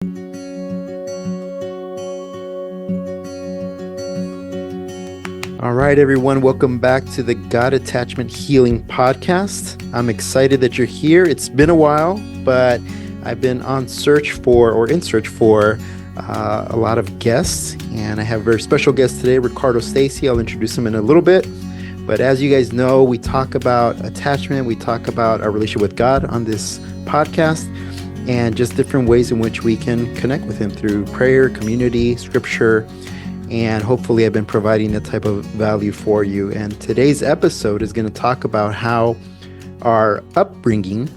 All right, everyone, welcome back to the God Attachment Healing Podcast. I'm excited that you're here. It's been a while, but I've been in search for a lot of guests, and I have a very special guest today, Ricardo Stacy. I'll introduce him in a little bit. But as you guys know, we talk about attachment, we talk about our relationship with God on this podcast, and just different ways in which we can connect with Him through prayer, community, scripture. And hopefully I've been providing that type of value for you. And today's episode is going to talk about how our upbringing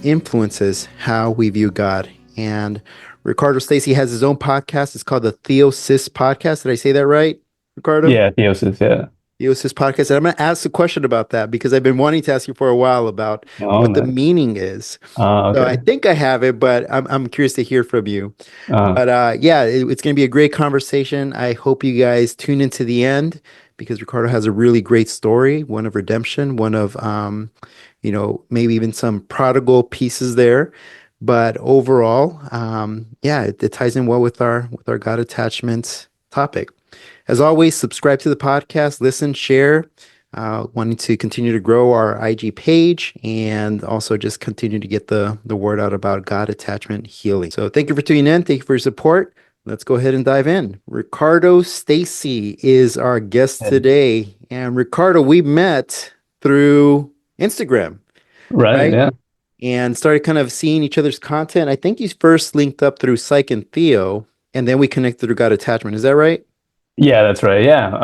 influences how we view God. And Ricardo Stacy has his own podcast. It's called the Theosis podcast. Did I say that right, Ricardo? Yeah, Theosis, yeah. Theosis podcast. And I'm going to ask a question about that because I've been wanting to ask you for a while about Oh, what the nice. meaning is. So I Okay. think I have it, but I'm curious to hear from you. Uh, But yeah, it's going to be a great conversation. I hope you guys tune into the end because Ricardo has a really great story, one of redemption, one of maybe even some prodigal pieces there. But overall, yeah, it ties in well with our God attachment topic. As always, subscribe to the podcast, listen, share. Wanting to continue to grow our IG page and also just continue to get the word out about God attachment healing. So thank you for tuning in. Thank you for your support. Let's go ahead and dive in. Ricardo Stacy is our guest yeah. today. And Ricardo, we met through Instagram, Right, right? yeah. And started kind of seeing each other's content. I think you first linked up through Psych and Theo, and then we connected through God attachment. Is that right? Yeah, that's right. Yeah.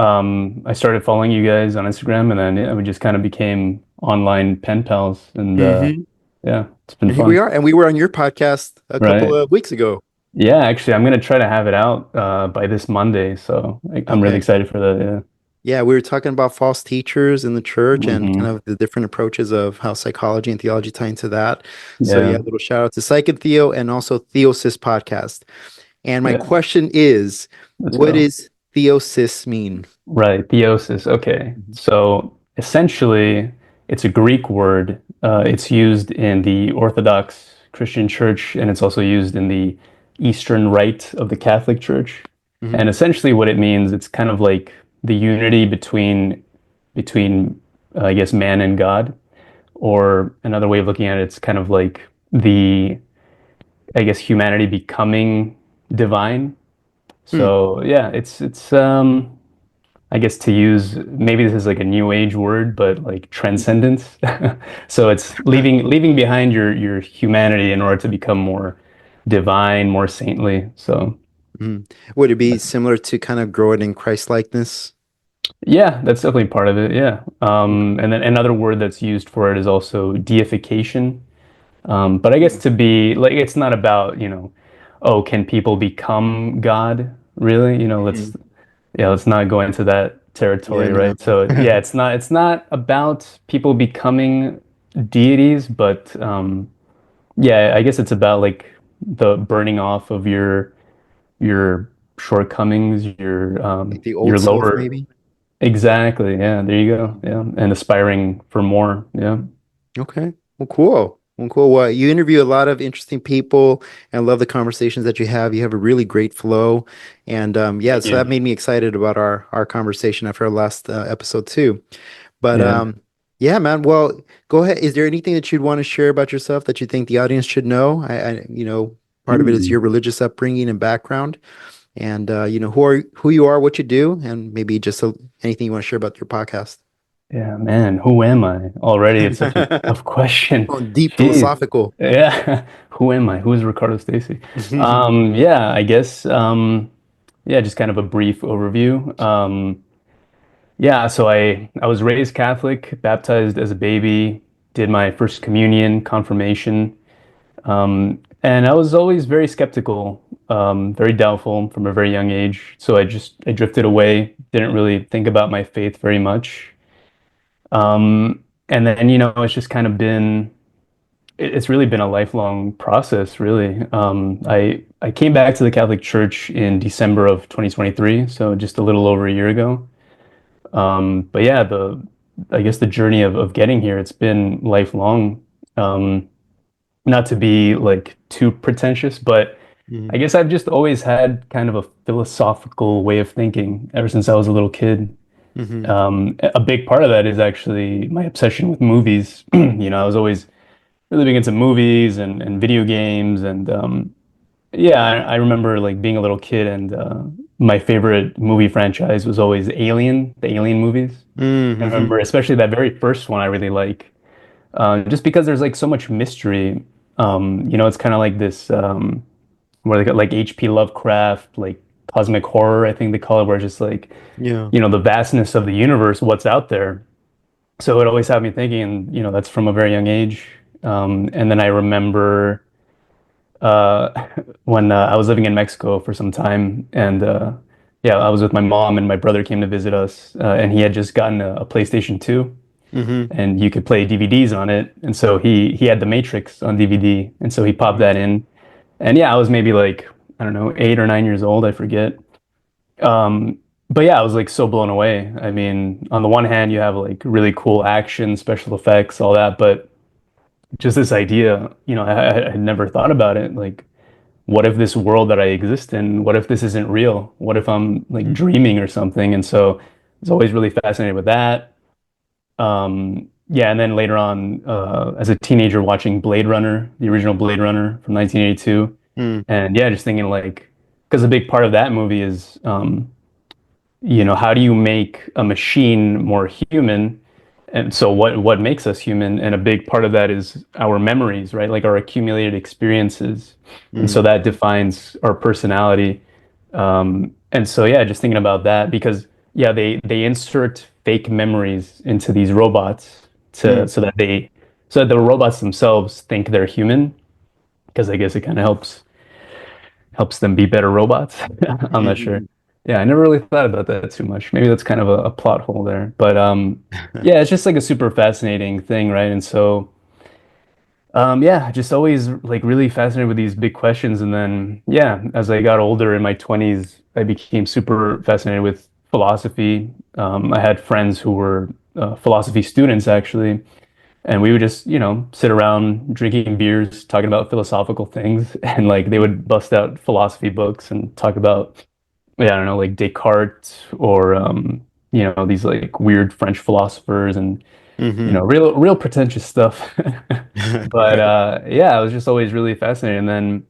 I started following you guys on Instagram and then we just kind of became online pen pals and Mm-hmm. yeah, it's been And here we fun. are. And we were on your podcast a couple Right. of weeks ago. Yeah, actually I'm gonna try to have it out by this Monday, so I'm really Okay. excited for that, Yeah, we were talking about false teachers in the church yeah. and kind of the different approaches of how psychology and theology tie into that. So yeah, Yeah, a little shout out to Psych and Theo and also Theosis podcast. And my yeah. question is, Let's what go. does Theosis mean? Right, theosis. Okay. Mhm. So essentially, it's a Greek word. It's used in the Orthodox Christian Church, and it's also used in the Eastern Rite of the Catholic Church. Mhm. And essentially, what it means, it's kind of like the unity between I guess man and God. Or another way of looking at it, it's kind of like the I guess humanity becoming divine. Hmm. So yeah, it's I guess to use maybe this is like a new age word, but like transcendence. So it's leaving behind your humanity in order to become more divine, more saintly. So Mhm. Would it be similar to kind of growing in Christ likeness? yeah, that's definitely part of it. Yeah. Okay. And then another word that's used for it is also deification. But I guess Hmm. to be like it's not about, oh, can people become God? Really? Mhm. Let's not go into that Yeah, territory, no. right? So yeah, it's not about people becoming deities, but yeah, I guess it's about like the burning off of your shortcomings, Like the your old self, lower. maybe? Exactly. Yeah, there you go. Yeah, and aspiring for more. Yeah. Okay. Well, cool. Well, cool. Well, you interview a lot of interesting people and I love the conversations that you have. You have a really great flow. And yeah, Thank so that you. made me excited about our conversation after our last episode too. But Yeah. yeah, man. Well, go ahead. Is there anything that you'd want to share about yourself that you think the audience should know? Part of it is Hmm. your religious upbringing and background, and who you are, what you do, and maybe just anything you want to share about your podcast. Yeah, man, who am I? Already, it's such a tough question. Oh, deep Jeez. philosophical. Yeah. Who am I? Who is Ricardo Stacy? Yeah, I guess yeah, just kind of a brief overview. Yeah, so I was raised Catholic, baptized as a baby, did my first communion, confirmation. And I was always very skeptical, very doubtful from a very young age. So I drifted away, didn't really think about my faith very much. And then, it's just kind of it's really been a lifelong process, really. I came back to the Catholic Church in December of 2023, so just a little over a year ago. But yeah, I guess the journey of getting here, it's been lifelong. Not to be like too pretentious, but I Mm-hmm. guess I've just always had kind of a philosophical way of thinking ever since I was a little kid. Mm-hmm. A big part of that is actually my obsession with movies. I was always really big into movies and video games, and yeah, I remember like being a little kid, and my favorite movie franchise was always Alien, the Alien movies. I Mm-hmm. remember especially that very first one I really like, just because there's like so much mystery. It's kind of like this where they got like H.P. Lovecraft, like cosmic horror, I think they call it, where it's just like, Yeah. the vastness of the universe, what's out there. So it always had me thinking, and that's from a very young age. And then I remember uh, when I was living in Mexico for some time, and yeah, I was with my mom, and my brother came to visit us, and he had just gotten a PlayStation 2, Mm-hmm. and you could play DVDs on it. And so he had The Matrix on DVD, and so he popped that in. And yeah, I was maybe like, I don't know, 8 or 9 years old, I forget. Um, but yeah, I was like so blown away. I mean, on the one hand, you have like really cool action, special effects, all that, but just this idea, I had never thought about it. Like, what if this world that I exist in, what if this isn't real? What if I'm like dreaming or something? And so I was always really fascinated with that. Yeah, and then later on, as a teenager, watching Blade Runner, the original Blade Runner from 1982, Mm-hmm. and yeah, just thinking like, because a big part of that movie is, how do you make a machine more human? And so what makes us human? And a big part of that is our memories, right? Like our accumulated experiences. And so that defines our personality. And so yeah, just thinking about that because yeah, they insert fake memories into these robots Mm-hmm. to so that the robots themselves think they're human because I guess it kind of helps them be better robots. I'm not sure. Yeah, I never really thought about that too much. Maybe that's kind of a plot hole there. But yeah, it's just like a super fascinating thing, right? And so yeah, just always like really fascinated with these big questions. And then yeah, as I got older in my 20s, I became super fascinated with philosophy. I had friends who were philosophy students actually, and we would just, sit around drinking beers, talking about philosophical things, and like they would bust out philosophy books and talk about, yeah, I don't know, like Descartes or these like weird French philosophers and Mm-hmm. real pretentious stuff. But yeah, I was just always really fascinated. And then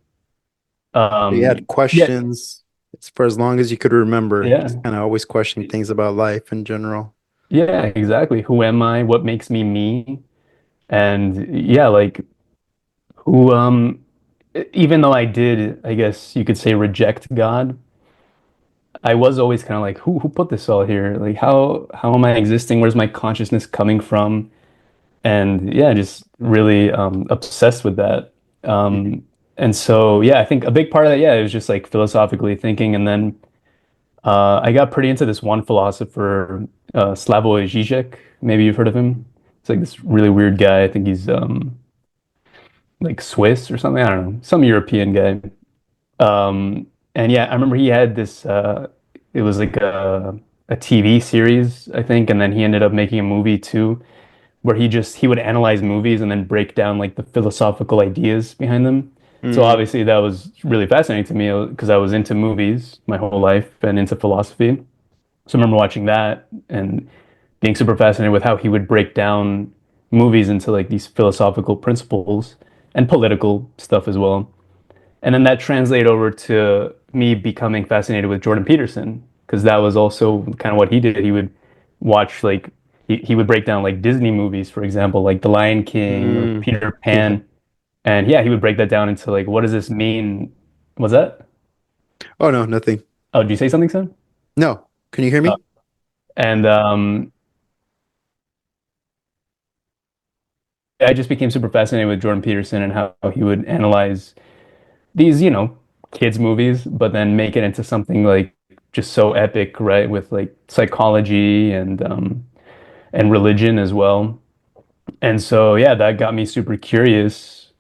You had yeah, questions for as long as you could remember, just yeah, kind of always questioning things about life in general. yeah, exactly. Who am I? What makes me me? And yeah, like who even though I did, I guess you could say reject God, I was always kind of like, who put this all here? Like how am I existing? Where's my consciousness coming from? And yeah, just really obsessed with that. Mhm. And so yeah, I think a big part of that, yeah, it was just like philosophically thinking. And then I got pretty into this one philosopher, Slavoj Žižek. Maybe you've heard of him. It's like this really weird guy. I think he's like Swiss or something. I don't know, some European guy. And yeah, I remember he had this. It was like a TV series, I think, and then he ended up making a movie too, where he would analyze movies and then break down like the philosophical ideas behind them. So Mm, obviously that was really fascinating to me because I was into movies my whole life and into philosophy. So I remember watching that and being super fascinated with how he would break down movies into like these philosophical principles and political stuff as well. And then that translated over to me becoming fascinated with Jordan Peterson because that was also kind of what he did. He would watch like he would break down like Disney movies, for example, like The Lion King or mm, Peter yeah. Pan. And yeah, he would break that down into like, what does this mean? Was that? Oh no, nothing. Oh, did you say something, son? No. Can you hear Uh, me? and I just became super fascinated with Jordan Peterson and how he would analyze these, kids movies, but then make it into something like just so epic, right? With like psychology and religion as well. And so yeah, that got me super curious.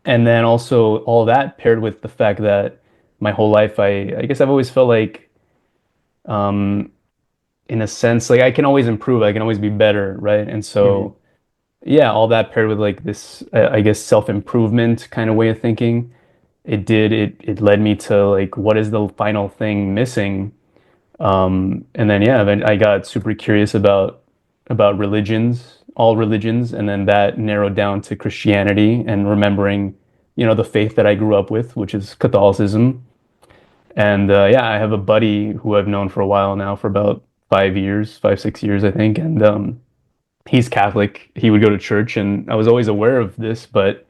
And then also all that paired with the fact that my whole life I guess I've always felt like um in a sense like I can always improve, I can always be better, right? And Hmm. so yeah, all that paired with like this I guess self-improvement kind of way of thinking. it led me to like what is the final thing missing? And then yeah, then I got super curious about religions, all religions, and then that narrowed down to Christianity and remembering, the faith that I grew up with, which is Catholicism. And yeah, I have a buddy who I've known for a while now, for about 5 years, 5, 6 years, I think, and he's Catholic. He would go to church, and I was always aware of this, but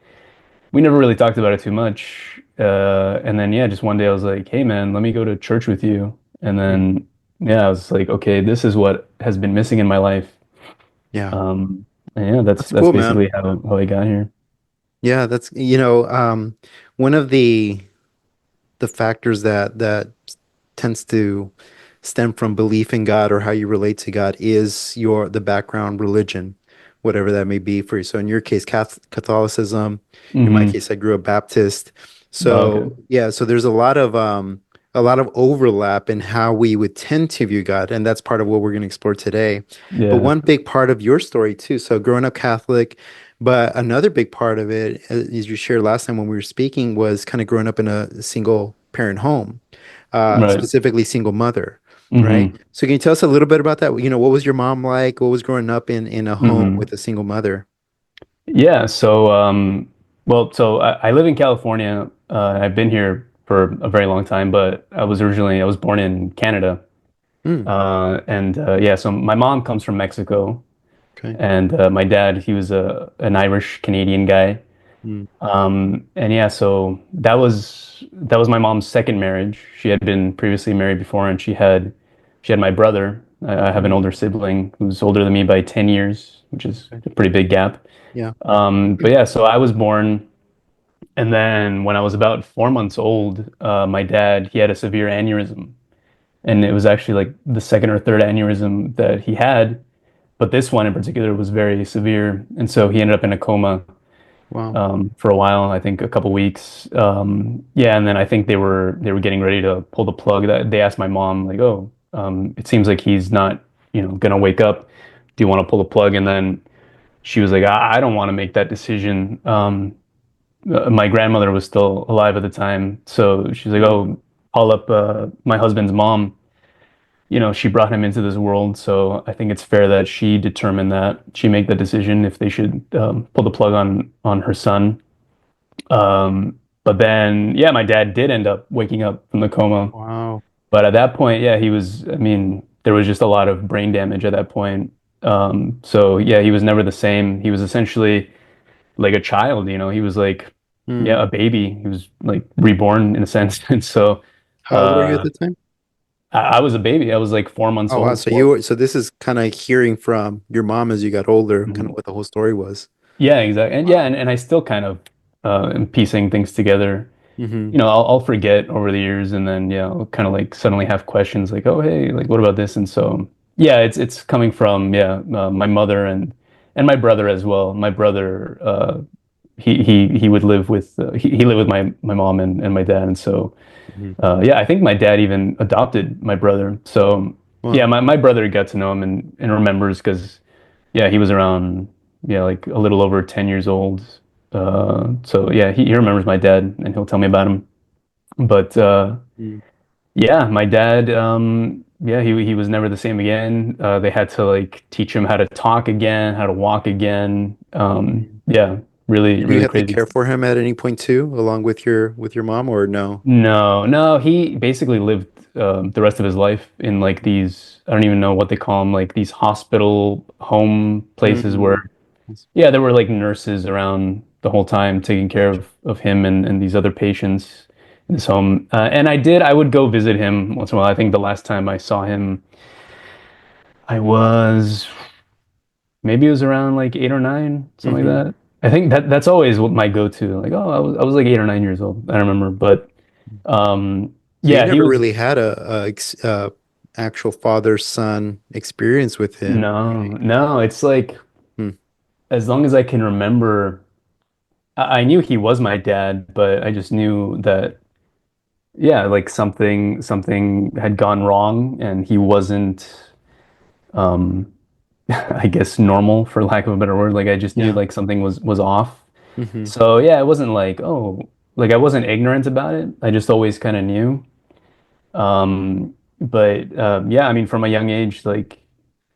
we never really talked about it too much. And then yeah, just one day I was like, "Hey man, let me go to church with you." And Mm. then yeah, I was like, "Okay, this is what has been missing in my life." Yeah. And yeah, that's That's that's cool, man. basically how I got here. Yeah, that's one of the factors that tends to stem from belief in God or how you relate to God is the background religion, whatever that may be for you. So in your case, Catholicism. In my Hmm. case, I grew up Baptist. Oh, okay. So yeah, so there's a lot of overlap in how we would tend to view God, and that's part of what we're going to explore today. But Yeah. one big part of your story too. So growing up Catholic, but another big part of it, as you shared last time when we were speaking, was kind of growing up in a single parent home, Right. specifically single mother, right? Hmm. So can you tell us a little bit about that? What was your mom like? What was growing up in a home Hmm. with a single mother? Yeah. So well, so I live in California. I've been here for a very long time, but I was born in Canada. Hmm. And yeah, so my mom comes from Mexico, Okay. and my dad, he was an Irish Canadian guy. Hmm. And yeah, so that was my mom's second marriage. She had been previously married before, and she had my brother. I have an Hmm. older sibling who's older than me by 10 years, which is Okay. a pretty big gap. Yeah. But yeah, so I was born, and then when I was about 4 months old, my dad, he had a severe aneurysm, and it was actually like the second or third aneurysm that he had, but this one in particular was very severe, and so he ended up in a coma Wow. for a while, I think a couple weeks. Yeah, and then I think they were getting ready to pull the plug. That they asked my mom like, "Oh, it seems like he's not, gonna wake up. Do you want to pull the plug?" And then she was like, "I don't want to make that decision." My grandmother was still alive at the time, so she's like, Hmm. "Oh, call up my husband's mom." She brought him into this world, so I think it's fair that she determined that she make the decision if they should pull the plug on her son. But then, yeah, my dad did end up waking up from the coma. Wow. But at that point, yeah, I mean, there was just a lot of brain damage at that point. So yeah, he was never the same. He was essentially like a child, he was like, Hmm. yeah, a baby. He was like reborn in a sense. And so, How old were you at uh, the time? I was a baby. I was like 4 months Oh wow. old. So so this is kind of hearing from your mom as you got older, kind of Mhm. what the whole story was. Yeah, exactly. And yeah, Wow. and I still kind of am piecing things together. Hmm. I'll forget over the years, and then yeah, I'll kind of like suddenly have questions like, oh hey, like what about this? And so yeah, it's coming from yeah, my mother and my brother as well. My brother, he would live with he lived with my mom and my dad, and so Hmm. yeah, I think my dad even adopted my brother. So yeah, Wow. my brother got to know him and remembers because yeah, he was around yeah like a little over 10 years old. So yeah, he remembers my dad and he'll tell me about him. But Mm. yeah, my dad, yeah, he was never the same again. They had to like teach him how to talk again, how to walk again. Mm. Yeah, really, Did you really have to crazy. care for him at any point too, along with your mom, or no? No, no, he basically lived the rest of his life in like these, I don't even know what they call them, like these hospital home places Mm. where, yeah, there were like nurses around the whole time taking care Gotcha. of him and these other patients in his home. And I would go visit him once in a while. I think the last time I saw him, I was maybe it was around like 8 or 9, something Hmm. like that. I think that's always what my go-to. Like, oh, I was like 8 or 9 years old. I remember, but So you yeah, he never was really had a actual father-son experience with him, no, right? no. It's like Hmm. as long as I can remember, I knew he was my dad, but I just knew that yeah, like something had gone wrong, and he wasn't, um, I guess normal for lack of a better word. Like I just knew Yeah. like something was off. Hmm. So yeah, it wasn't like, oh. like I wasn't ignorant about it. I just always kind of knew. But yeah, I mean, from a young age, like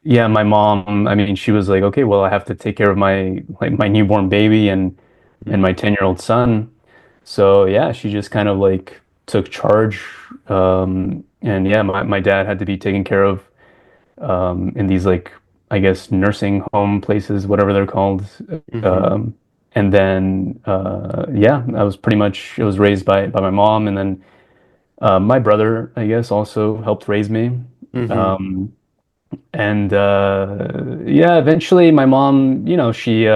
yeah, my mom, I mean, she was like, okay, well, I have to take care of my like my newborn baby and Mm, my 10-year-old son. So yeah, she just kind of like took charge. And yeah, my dad had to be taken care of in these like I guess nursing home places, whatever they're called. mm-hmm, Um, and then yeah, I was raised by my mom, and then my brother, I guess, also helped raise me. mm-hmm, Um, and yeah, eventually my mom, she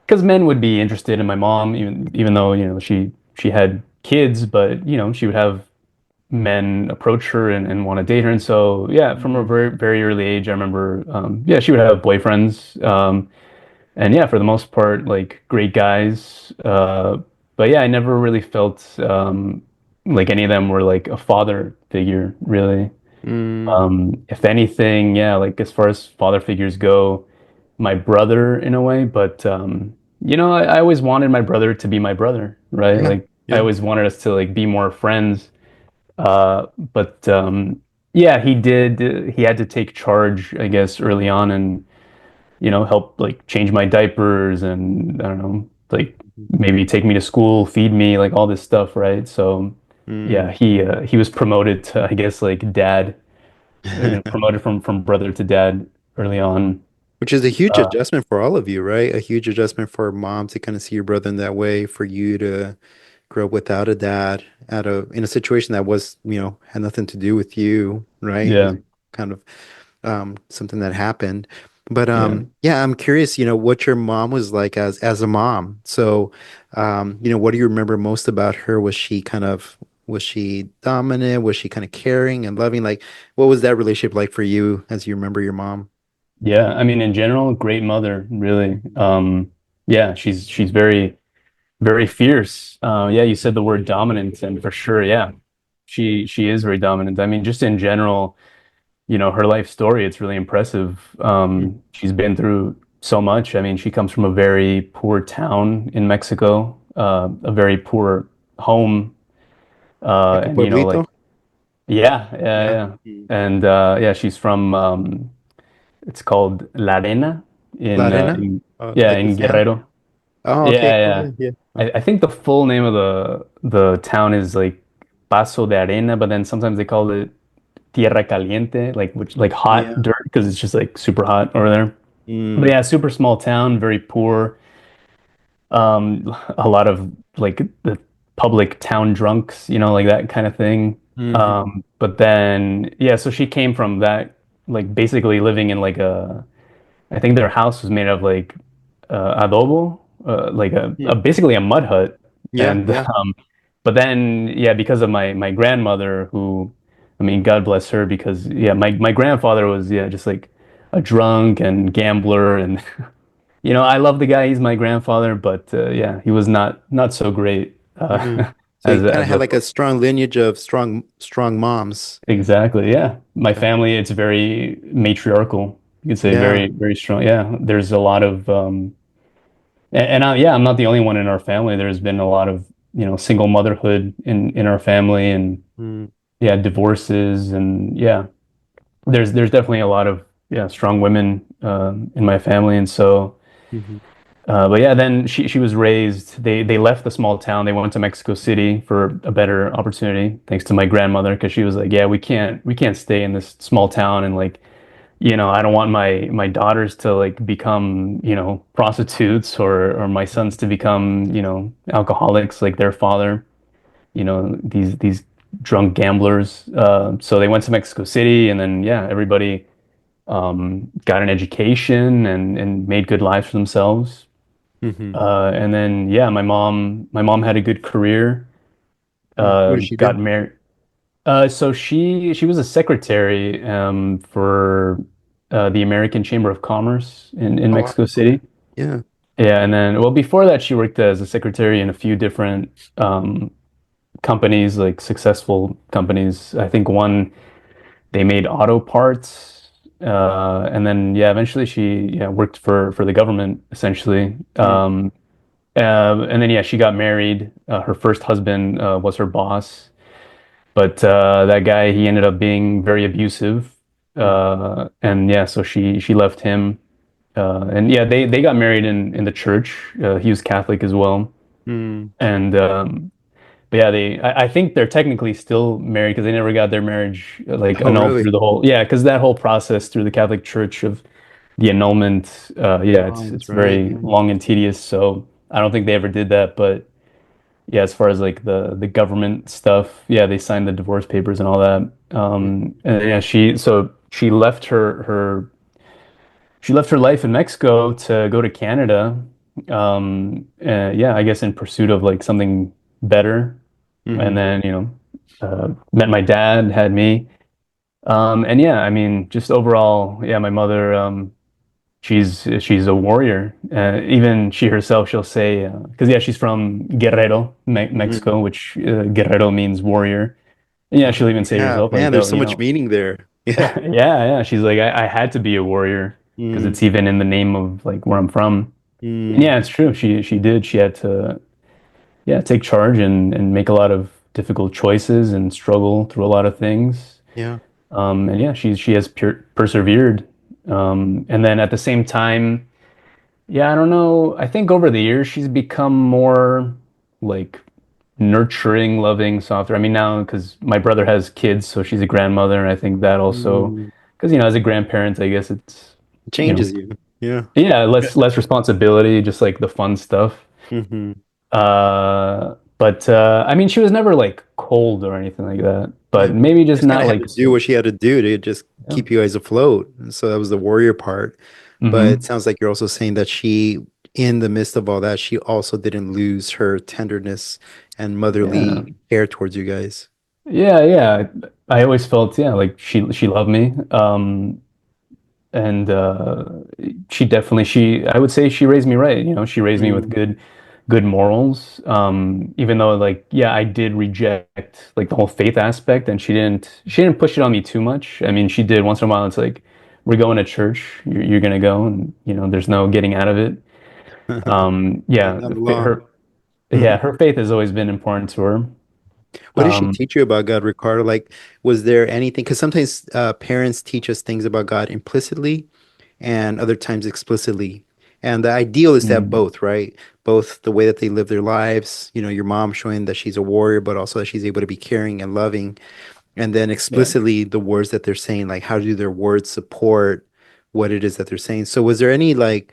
because men would be interested in my mom, even though, she had kids, but she would have men approach her and want to date her. And so yeah, from a mm, very, very early age, I remember yeah, she would have boyfriends. And yeah, for the most part, like great guys. But yeah, I never really felt like any of them were like a father figure, really. mm. If anything, yeah, like as far as father figures go, my brother in a way, but I always wanted my brother to be my brother, right? Yeah, Like I yeah. always wanted us to like be more friends. But yeah, he had to take charge, I guess, early on and help like change my diapers and I don't know, like Mhm. maybe take me to school, feed me, like all this stuff, right? So yeah, Mm. he was promoted to, I guess, like dad, promoted from brother to dad early on. Which is a huge Uh, adjustment for all of you, right? A huge adjustment for mom to kind of see your brother in that way, for you to grow up without a dad in a situation that was, had nothing to do with you, right? It was yeah, kind of something that happened. But yeah, yeah, I'm curious, what your mom was like as a mom. So, what do you remember most about her? Was she dominant? Was she kind of caring and loving? Like, what was that relationship like for you as you remember your mom? yeah. I mean, in general, great mother, really. Yeah, she's very, very fierce. Yeah, you said the word dominant, and for sure, yeah, she is very dominant. I mean, just in general, her life story, it's really impressive. Mm. She's been through so much. I mean, she comes from a very poor town in Mexico, a very poor home, Like a and pueblito? like yeah, yeah, Yeah. yeah, Mm. and yeah, she's from it's called La Arena La in Arena? yeah, Like the in sand? Guerrero. Oh, okay, Yeah, cool. yeah. Yeah, yeah. I think the full name of the town is like Paso de Arena, but then sometimes they call it Tierra Caliente, like which like hot Yeah. dirt because it's just like super hot over there. But Mm, yeah, super small town, very poor. A lot of like the public town drunks, like that kind of thing. hmm. But then yeah, so she came from that, like basically living in like I think their house was made of like adobo, like Hmm. basically a mud hut. Yeah, And yeah. but then yeah, because of my grandmother, who, I mean, God bless her, because yeah, my grandfather was yeah just like a drunk and gambler, and I love the guy. He's my grandfather, but yeah, he was not so great Mm. So you as kind of as had a like a strong lineage of strong moms. exactly, yeah. My Yeah. family, it's very matriarchal. You could say Yeah. very, very strong. Yeah, there's a lot of yeah, I'm not the only one in our family. There's been a lot of, single motherhood in our family, and Mm, yeah, divorces, and yeah, there's definitely a lot of yeah, strong women in my family. And so hmm. but yeah, then she was raised. They left the small town. They went to Mexico City for a better opportunity, thanks to my grandmother, because she was like, yeah, we can't stay in this small town, and like, I don't want my daughters to like become, prostitutes, or my sons to become, alcoholics like their father, these drunk gamblers. So they went to Mexico City, and then yeah, everybody got an education and made good lives for themselves. Hmm. And then yeah, my mom had a good career. What did she do? Got married. So she was a secretary for the American Chamber of Commerce in Oh, wow. Mexico Okay. City. Yeah. Yeah, and then well before that she worked as a secretary in a few different companies, like successful companies. I think one, they made auto parts. And then yeah, eventually she yeah worked for the government essentially. Mm, And then yeah, she got married. Her first husband was her boss, but that guy he ended up being very abusive. Mm. And yeah, so she left him. And yeah, they got married in the church. He was Catholic as well. Mm. And but yeah, I think they're technically still married because they never got their marriage like Oh, annulled through really? the whole, yeah, because that whole process through the Catholic Church of the annulment, yeah, Oh, it's that's right. very Yeah. long and tedious. So I don't think they ever did that. But yeah, as far as like the government stuff, yeah, they signed the divorce papers and all that. And yeah, she left her life in Mexico to go to Canada. Yeah, I guess in pursuit of like something better. And Mm-hmm. then, met my dad, had me. And yeah, I mean, just overall, yeah, my mother, she's a warrior. Even she herself, she'll say, because yeah, she's from Guerrero, Me Mm-hmm. Mexico, which Guerrero means warrior. And yeah, Oh, she'll even say yeah, herself, man, like, there's oh, so much meaning there. Yeah. yeah, yeah. She's like, I had to be a warrior because Mm. it's even in the name of like where I'm from. And Mm. yeah, it's true. She did. She had to, yeah, take charge and make a lot of difficult choices and struggle through a lot of things. Yeah. And yeah, she has persevered. And then at the same time, yeah, I don't know. I think over the years she's become more like nurturing, loving, softer. I mean, now because my brother has kids, so she's a grandmother, and I think that also, Mm. because as a grandparent, I guess it's, It you know, changes you. Yeah. yeah, less responsibility, just like the fun stuff. Mm-hmm. But I mean, she was never like cold or anything like that. Yeah. But maybe just Just kind not of had like to do so. what she had to do to just Yeah. keep you guys afloat. And so that was the warrior part. But it Hmm. sounds like you're also saying that she, in the midst of all that, she also didn't lose her tenderness and Yeah. motherly care towards you guys. Yeah, yeah. I always felt, yeah, like she loved me. And she definitely I would say she raised me right. She raised me with Mm. good morals. Even though like yeah, I did reject like the whole faith aspect, and she didn't push it on me too much. I mean, she did once in a while. It's like we're going to church, you're gonna go, and there's no getting out of it. Yeah, Yeah, not long. her faith has always been important to her. What did she Um, teach you about God, Ricardo? Like, was there anything? Because sometimes parents teach us things about God implicitly and other times explicitly. And the ideal is to have mm, both, right? Both the way that they live their lives, your mom showing that she's a warrior, but also that she's able to be caring and loving. And then yeah. explicitly the words that they're saying, like how do their words support what it is that they're saying? So was there any like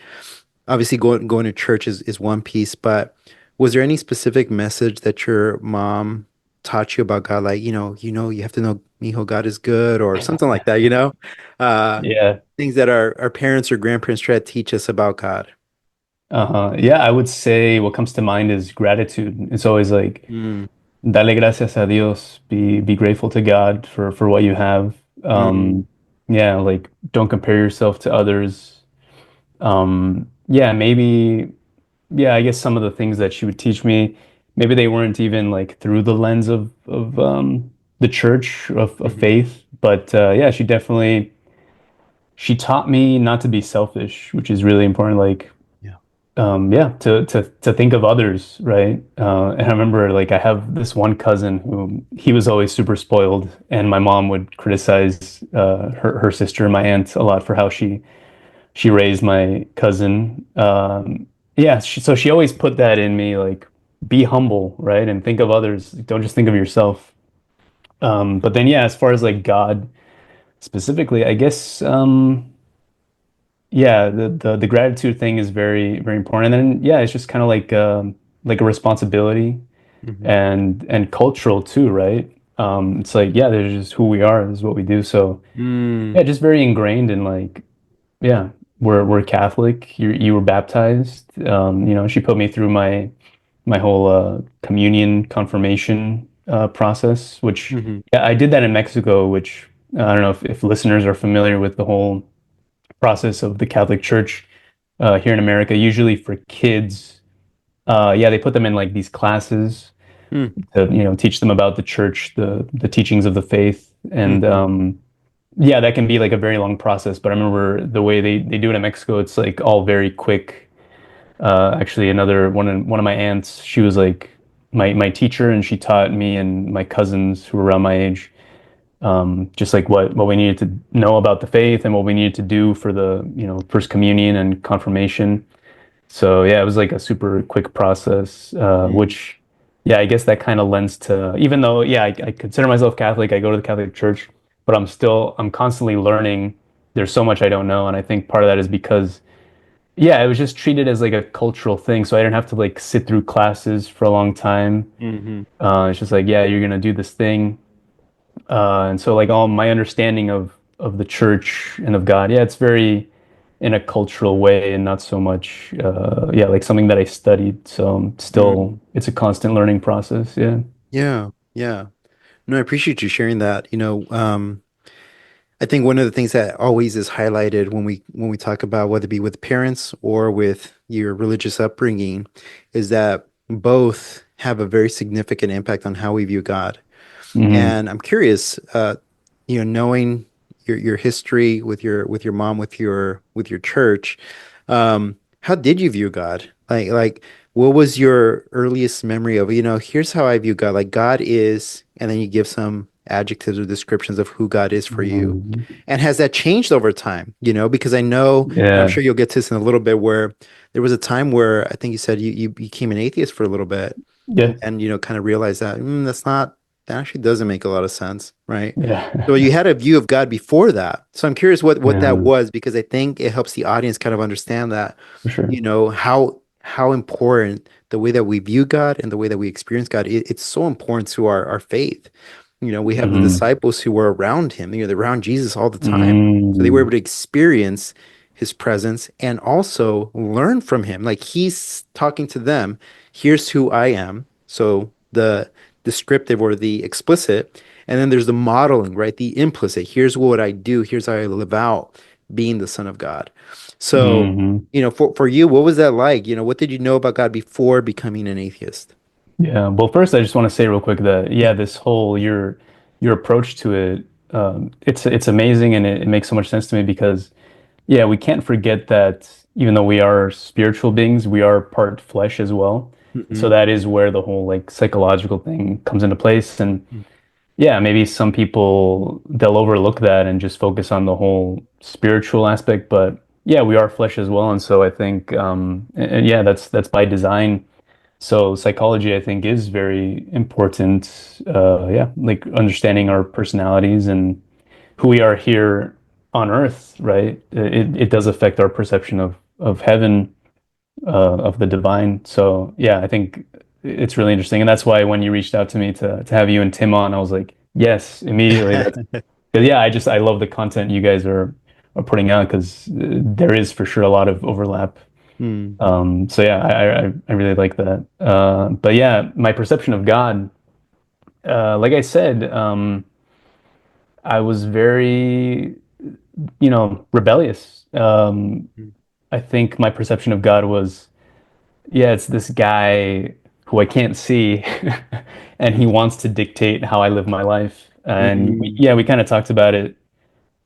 obviously going to church is one piece, but was there any specific message that your mom taught you about God? Like, you have to know, mijo, God is good, or something like that. Uh, Yeah. things that our parents or grandparents try to teach us about God. Uh-huh. Yeah, I would say what comes to mind is gratitude. It's always like Mm, dale gracias a Dios, be grateful to God for what you have. mm, Yeah, like don't compare yourself to others. Yeah, maybe yeah, I guess some of the things that she would teach me, maybe they weren't even like through the lens of the church of mhm. faith, but yeah, she taught me not to be selfish, which is really important. Like Yeah. yeah, to think of others, right? And I remember like I have this one cousin who he was always super spoiled, and my mom would criticize her sister, my aunt, a lot for how she raised my cousin. Yeah, so she always put that in me, like be humble, right? And think of others. Don't just think of yourself. But then yeah, as far as like God specifically, I guess yeah, the gratitude thing is very very important. And then yeah, it's just kind of like a responsibility Mhm. and cultural too, right? It's like yeah, there's just who we are, this is what we do. So Mm, yeah, just very ingrained in like yeah, we're Catholic. You were baptized. She put me through my whole communion confirmation process, which mhm, yeah, I did that in Mexico, which I don't know if listeners are familiar with the whole process of the Catholic Church here in America. Usually for kids, yeah, they put them in like these classes mm, to teach them about the church, the teachings of the faith, and mhm. yeah, that can be like a very long process. But I remember the way they do it in Mexico, it's like all very quick. Actually, one of my aunts, she was like my teacher, and she taught me and my cousins who were around my age, just like what we needed to know about the faith and what we needed to do for the, first communion and confirmation. So yeah, it was like a super quick process, Mm, which, yeah, I guess that kind of lends to, even though, yeah, I consider myself Catholic, I go to the Catholic Church, but I'm constantly learning. There's so much I don't know, and I think part of that is because, yeah, it was just treated as like a cultural thing, so I didn't have to like sit through classes for a long time. mhm, It's just like, yeah, you're gonna do this thing, and so like all my understanding of the church and of God, yeah, it's very in a cultural way and not so much, yeah, like something that I studied. So mm. still, it's a constant learning process. Yeah. Yeah, yeah. No, I appreciate you sharing that. I think one of the things that always is highlighted when we talk about whether it be with parents or with your religious upbringing is that both have a very significant impact on how we view God. Hmm. And I'm curious, knowing your history with your mom, with your church, how did you view God? Like what was your earliest memory of, here's how I view God. Like God is, and then you give some adjectives or descriptions of who God is for you. Hmm. And has that changed over time? Because I know, and I'm Yeah. sure you'll get to this in a little bit, where there was a time where I think you said you became an atheist for a little bit, and Yeah. then kind of realized that that actually doesn't make a lot of sense, right? So Yeah. you had a view of God before that. So I'm curious what that Yeah. was, because I think it helps the audience kind of understand that, For sure. how important the way that we view God and the way that we experience God, it's so important to our faith. We have the Hmm. disciples who were around him, they're around Jesus all the time. So they were able Hmm. to experience his presence and also learn from him. Like he's talking to them, here's who I am. So the descriptive or the explicit, and then there's the modeling, right? The implicit. Here's what I do, here's how I live out being the Son of God. So, Hmm. for you, what was that like? What did you know about God before becoming an atheist? Yeah. Well, first, I just want to say real quick that, Yeah. yeah, this whole your approach to it, it's amazing, and it makes so much sense to me because, yeah, we can't forget that even though we are spiritual beings, we are part flesh as well. So Hmm. that is where the whole like psychological thing comes into place. And yeah, maybe some people they'll overlook that and just focus on the whole spiritual aspect. But yeah, we are flesh as well. And so I think, and yeah, that's by design. So psychology, I think, is very important. Yeah, like understanding our personalities and who we are here on earth, right? It does affect our perception of heaven, of the divine. So yeah, I think it's really interesting, and that's why when you reached out to me to have you and Tim on, I was like, yes, immediately. That's 'cause, yeah, I love the content you guys are putting out because there is for sure a lot of overlap. Hmm. So yeah, I really like that. But yeah, my perception of God, like I said, I was very, rebellious. I think my perception of God was, yeah, it's this guy who I can't see, and he wants to dictate how I live my life. And Hmm. yeah, we kind of talked about it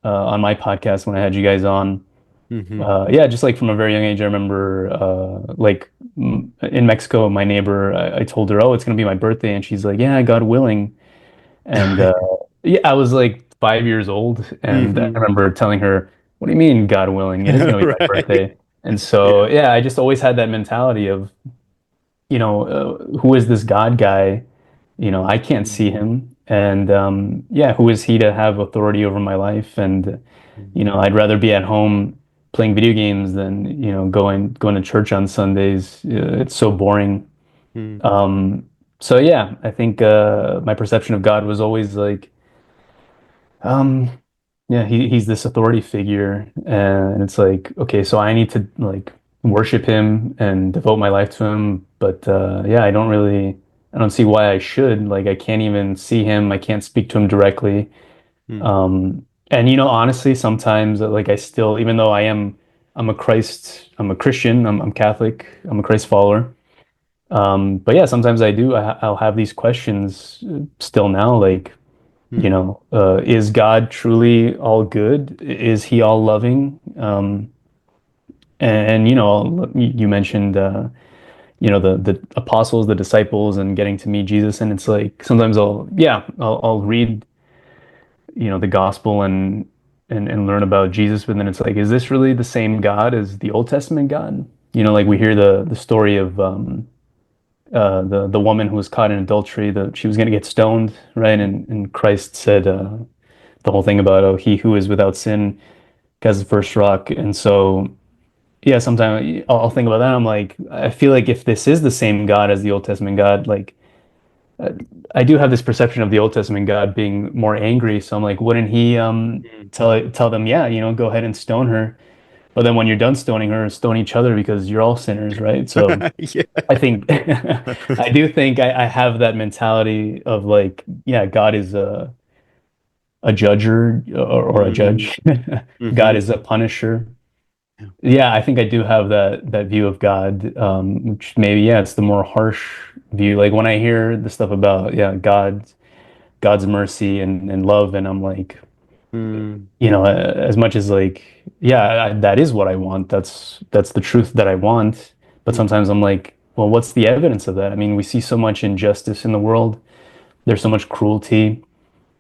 on my podcast when I had you guys on. Hmm. Yeah, just like from a very young age, I remember in Mexico, my neighbor, I told her, "Oh, it's gonna be my birthday," and she's like, "Yeah, God willing." And yeah, I was like 5 years old, and I Hmm. remember telling her, "What do you mean, God willing? It is gonna be my Right. birthday." And so, Yeah. yeah, I just always had that mentality of, who is this God guy? I can't see Mhm. him, and yeah, who is he to have authority over my life? And I'd rather be at home playing video games than going to church on Sundays. It's so boring. Mhm. Um, so yeah, I think my perception of God was always like, um, yeah, he's this authority figure, and it's like, okay, so I need to like worship him and devote my life to him. But yeah, I don't see why I should. Like, I can't even see him. I can't speak to him directly. Mhm. And honestly, sometimes like I still, even though I'm a Christian, I'm Catholic, I'm a Christ follower. But yeah, sometimes I'll have these questions still now, like, Mhm. is God truly all good? Is he all loving? And you mentioned the apostles, the disciples, and getting to meet Jesus. And it's like sometimes I'll read the gospel and learn about Jesus, but then it's like, is this really the same God as the Old Testament God? Like we hear the story of the woman who was caught in adultery, that she was going to get stoned, right? And Christ said the whole thing about, oh, he who is without sin has the first rock. And so yeah, sometimes I'll think about that. I'm like, I feel like if this is the same God as the Old Testament God, like uh, I do have this perception of the Old Testament God being more angry. So I'm like, wouldn't he Mm. tell them, yeah, go ahead and stone her. But then when you're done stoning her, stone each other because you're all sinners, right? So Yeah. I think I do think I have that mentality of like, yeah, God is a judger or a Mm. judge. God Hmm. is a punisher. Yeah. Yeah, I think I do have that view of God, which maybe, yeah, it's the more harsh view. Like when I hear the stuff about, yeah, God's mercy and love, and I'm like, Mm. as much as like, yeah, that is what I want. That's the truth that I want. But Mhm. sometimes I'm like, well, what's the evidence of that? I mean, we see so much injustice in the world. There's so much cruelty.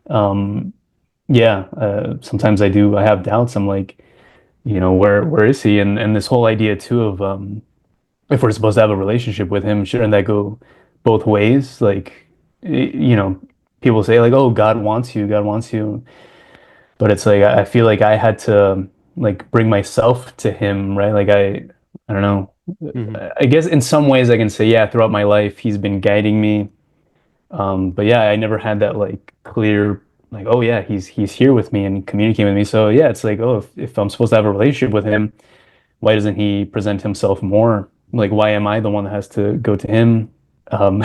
Um, yeah, sometimes I have doubts. I'm like, where is he? And this whole idea too of if we're supposed to have a relationship with him, shouldn't that go both ways? Like, people say like, oh, God wants you, but it's like I feel like I had to like bring myself to him, right? Like I don't know. Mhm. I guess in some ways I can say, yeah, throughout my life he's been guiding me. But yeah, I never had that like clear like, oh yeah, he's here with me and communicating with me. So yeah, it's like, oh, if I'm supposed to have a relationship with him, why doesn't he present himself more? Like, why am I the one that has to go to him? Um,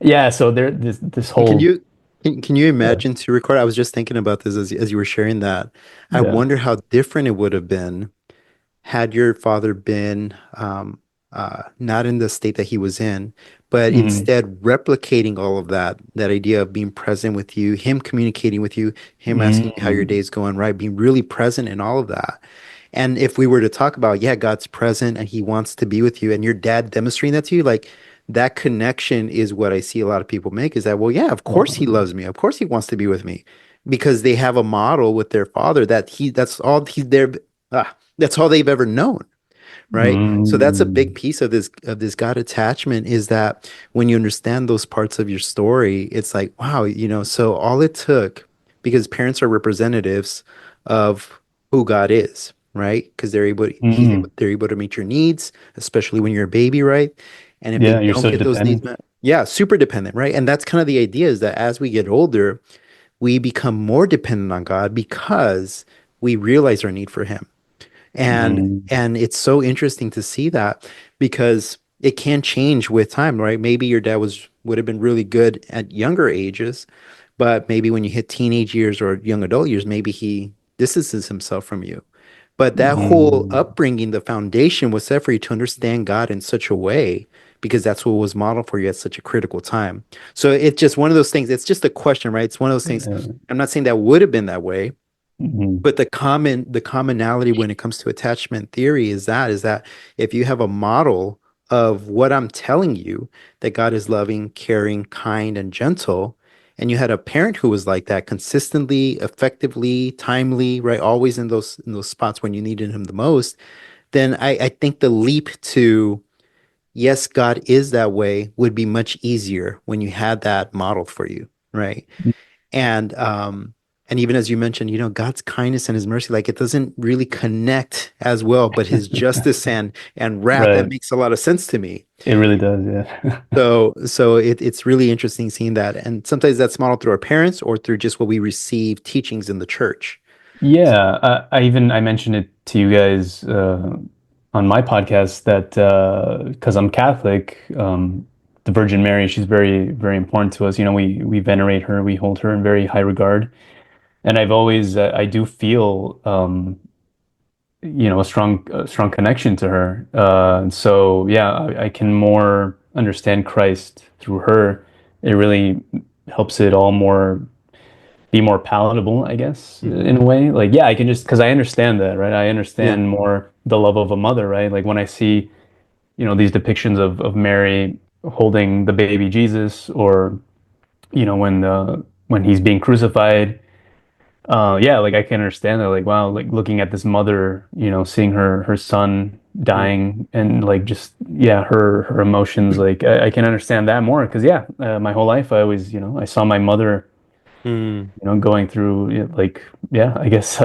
yeah, so there this And can whole you can you yeah, imagine to record? I was just thinking about this as you were sharing that. I yeah. wonder how different it would have been had your father been not in the state that he was in, but Mhm. instead replicating all of that, that idea of being present with you, him communicating with you, him asking you how your Mhm. day's going, right? Being really present in all of that. And if we were to talk about, yeah, God's present and he wants to be with you, and your dad demonstrating that to you, like that connection is what I see a lot of people make is that, well, yeah, of course he Wow. loves me. Of course he wants to be with me because they have a model with their father that that's all he's there. That's all they've ever known, right? So that's a big Mm. piece of this God attachment is that when you understand those parts of your story, it's like, wow, so all it took, because parents are representatives of who God is, right? Because Mm. they're able to meet your needs, especially when you're a baby, right? And if they Yeah, you're don't so get those needs dependent. met, yeah, super dependent, right? And that's kind of the idea is that as we get older, we become more dependent on God because we realize our need for Him. Mm. And it's so interesting to see that because it can change with time, right? Maybe your dad would have been really good at younger ages, but maybe when you hit teenage years or young adult years, maybe he distances himself from you. But that whole Mm. upbringing, the foundation was set for you to understand God in such a way because that's what was modeled for you at such a critical time. So it's just one of those things. It's just a question, right? It's one of those things. Yeah. I'm not saying that would have been that way, Mhm. but the commonality when it comes to attachment theory is that if you have a model of what I'm telling you, that God is loving, caring, kind, and gentle, and you had a parent who was like that consistently, effectively, timely, right, always in those spots when you needed him the most, then I think the leap to yes, God is that way would be much easier when you had that modeled for you, right? And and even as you mentioned, God's kindness and his mercy, like it doesn't really connect as well, but his justice and wrath, that Right. makes a lot of sense to me. It really does, yeah. So it's really interesting seeing that. And sometimes that's modeled through our parents or through just what we receive teachings in the church. Yeah, I mentioned it to you guys on my podcast that because I'm Catholic, the Virgin Mary, she's very, very important to us. We venerate her, we hold her in very high regard, and I do feel a strong connection to her. And so yeah, I can more understand Christ through her. It really helps it all more. be more palatable, I guess, Hmm. in a way. Like, yeah, I can just because I understand that, right? I Yeah. understand more the love of a mother, right? Like when I see, these depictions of Mary holding the baby Jesus, or when he's being crucified. Yeah, like I can understand that. Like, wow, like looking at this mother, seeing her son Mm, dying, and like just yeah, her emotions. Like I can understand that more because yeah, my whole life I always, I saw my mother, mm. going through like yeah, I guess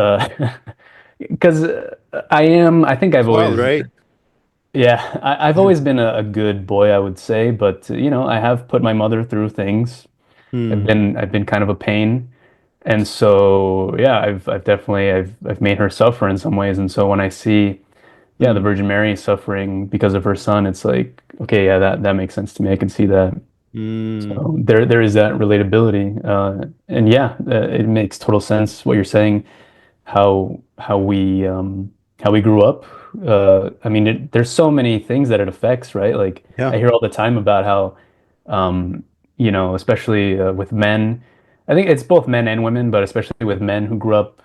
because I think I've Wild, always right? yeah, I've Yeah. always been a good boy, I would say, but I have put my mother through things. Mm, I've been kind of a pain. And so, yeah, I've definitely I've made her suffer in some ways. And so when I see, yeah, the mm, Virgin Mary suffering because of her son, it's like, okay, yeah, that makes sense to me. I can see that. mm. So there is that relatability. And yeah, it makes total sense what you're saying, how we grew up. I mean, there's so many things that it affects, right? Like Yeah. I hear all the time about how, um, especially with men. I think it's both men and women, but especially with men who grew up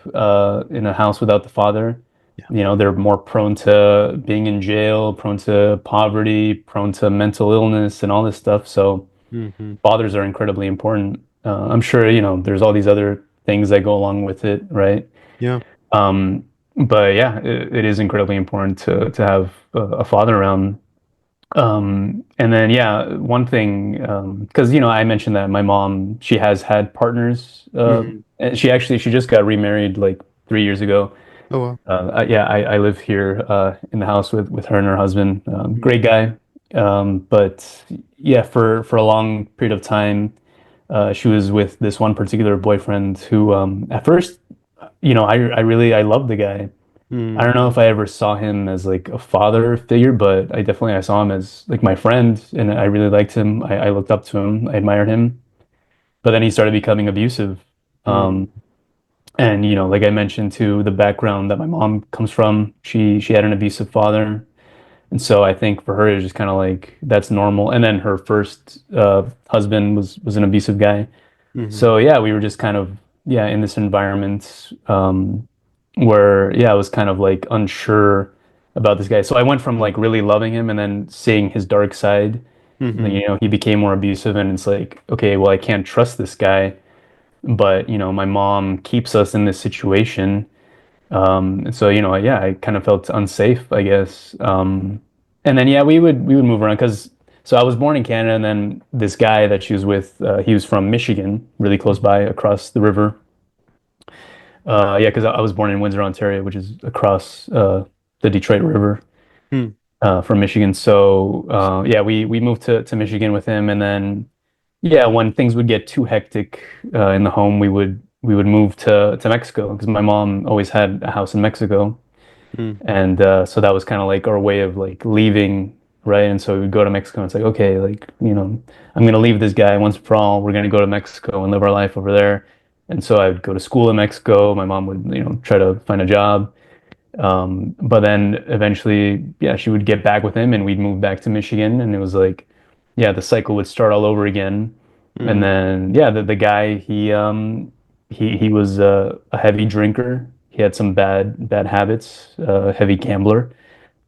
in a house without the father. Yeah. They're more prone to being in jail, prone to poverty, prone to mental illness, and all this stuff. So Hmm. fathers are incredibly important. I'm sure, there's all these other things that go along with it, right? Yeah. Um, but yeah, it is incredibly important to have a father around. And then yeah, one thing, because I mentioned that my mom, she has had partners, Hmm. and she just got remarried like 3 years ago. Oh, well. Yeah, I live here in the house with her and her husband. Mm, Great guy. But yeah, for a long period of time, she was with this one particular boyfriend who, at first, I loved the guy. I mm, don't know if I ever saw him as like a father figure, but I saw him as like my friend, and I really liked him. I looked up to him, I admired him. But then he started becoming abusive. mm, Um, and like I mentioned too, the background that my mom comes from, she had an abusive father, and so I think for her it was just kind of like that's normal. And then her first husband was an abusive guy. hmm. So yeah, we were just kind of yeah in this environment where yeah, I was kind of like unsure about this guy. So I went from like really loving him and then seeing his dark side. Hmm. He became more abusive, and it's like okay, well I can't trust this guy. But my mom keeps us in this situation, and so yeah, I kind of felt unsafe, I guess. And then yeah, we would move around because so I was born in Canada, and then this guy that she was with, he was from Michigan, really close by, across the river. Yeah, because I was born in Windsor, Ontario, which is across the Detroit River Mm, from Michigan. So yeah, we moved to Michigan with him, and then yeah, when things would get too hectic in the home, we would move to Mexico because my mom always had a house in Mexico. mm, And so that was kind of like our way of like leaving, right? And so we would go to Mexico and it's like, okay, like, I'm gonna leave this guy once for all. We're gonna go to Mexico and live our life over there. And so I would go to school in Mexico. My mom would, try to find a job. But then eventually, yeah, she would get back with him and we'd move back to Michigan. And it was like, yeah, the cycle would start all over again. And mm, then, yeah, the guy, he was a heavy drinker. He had some bad habits, heavy gambler,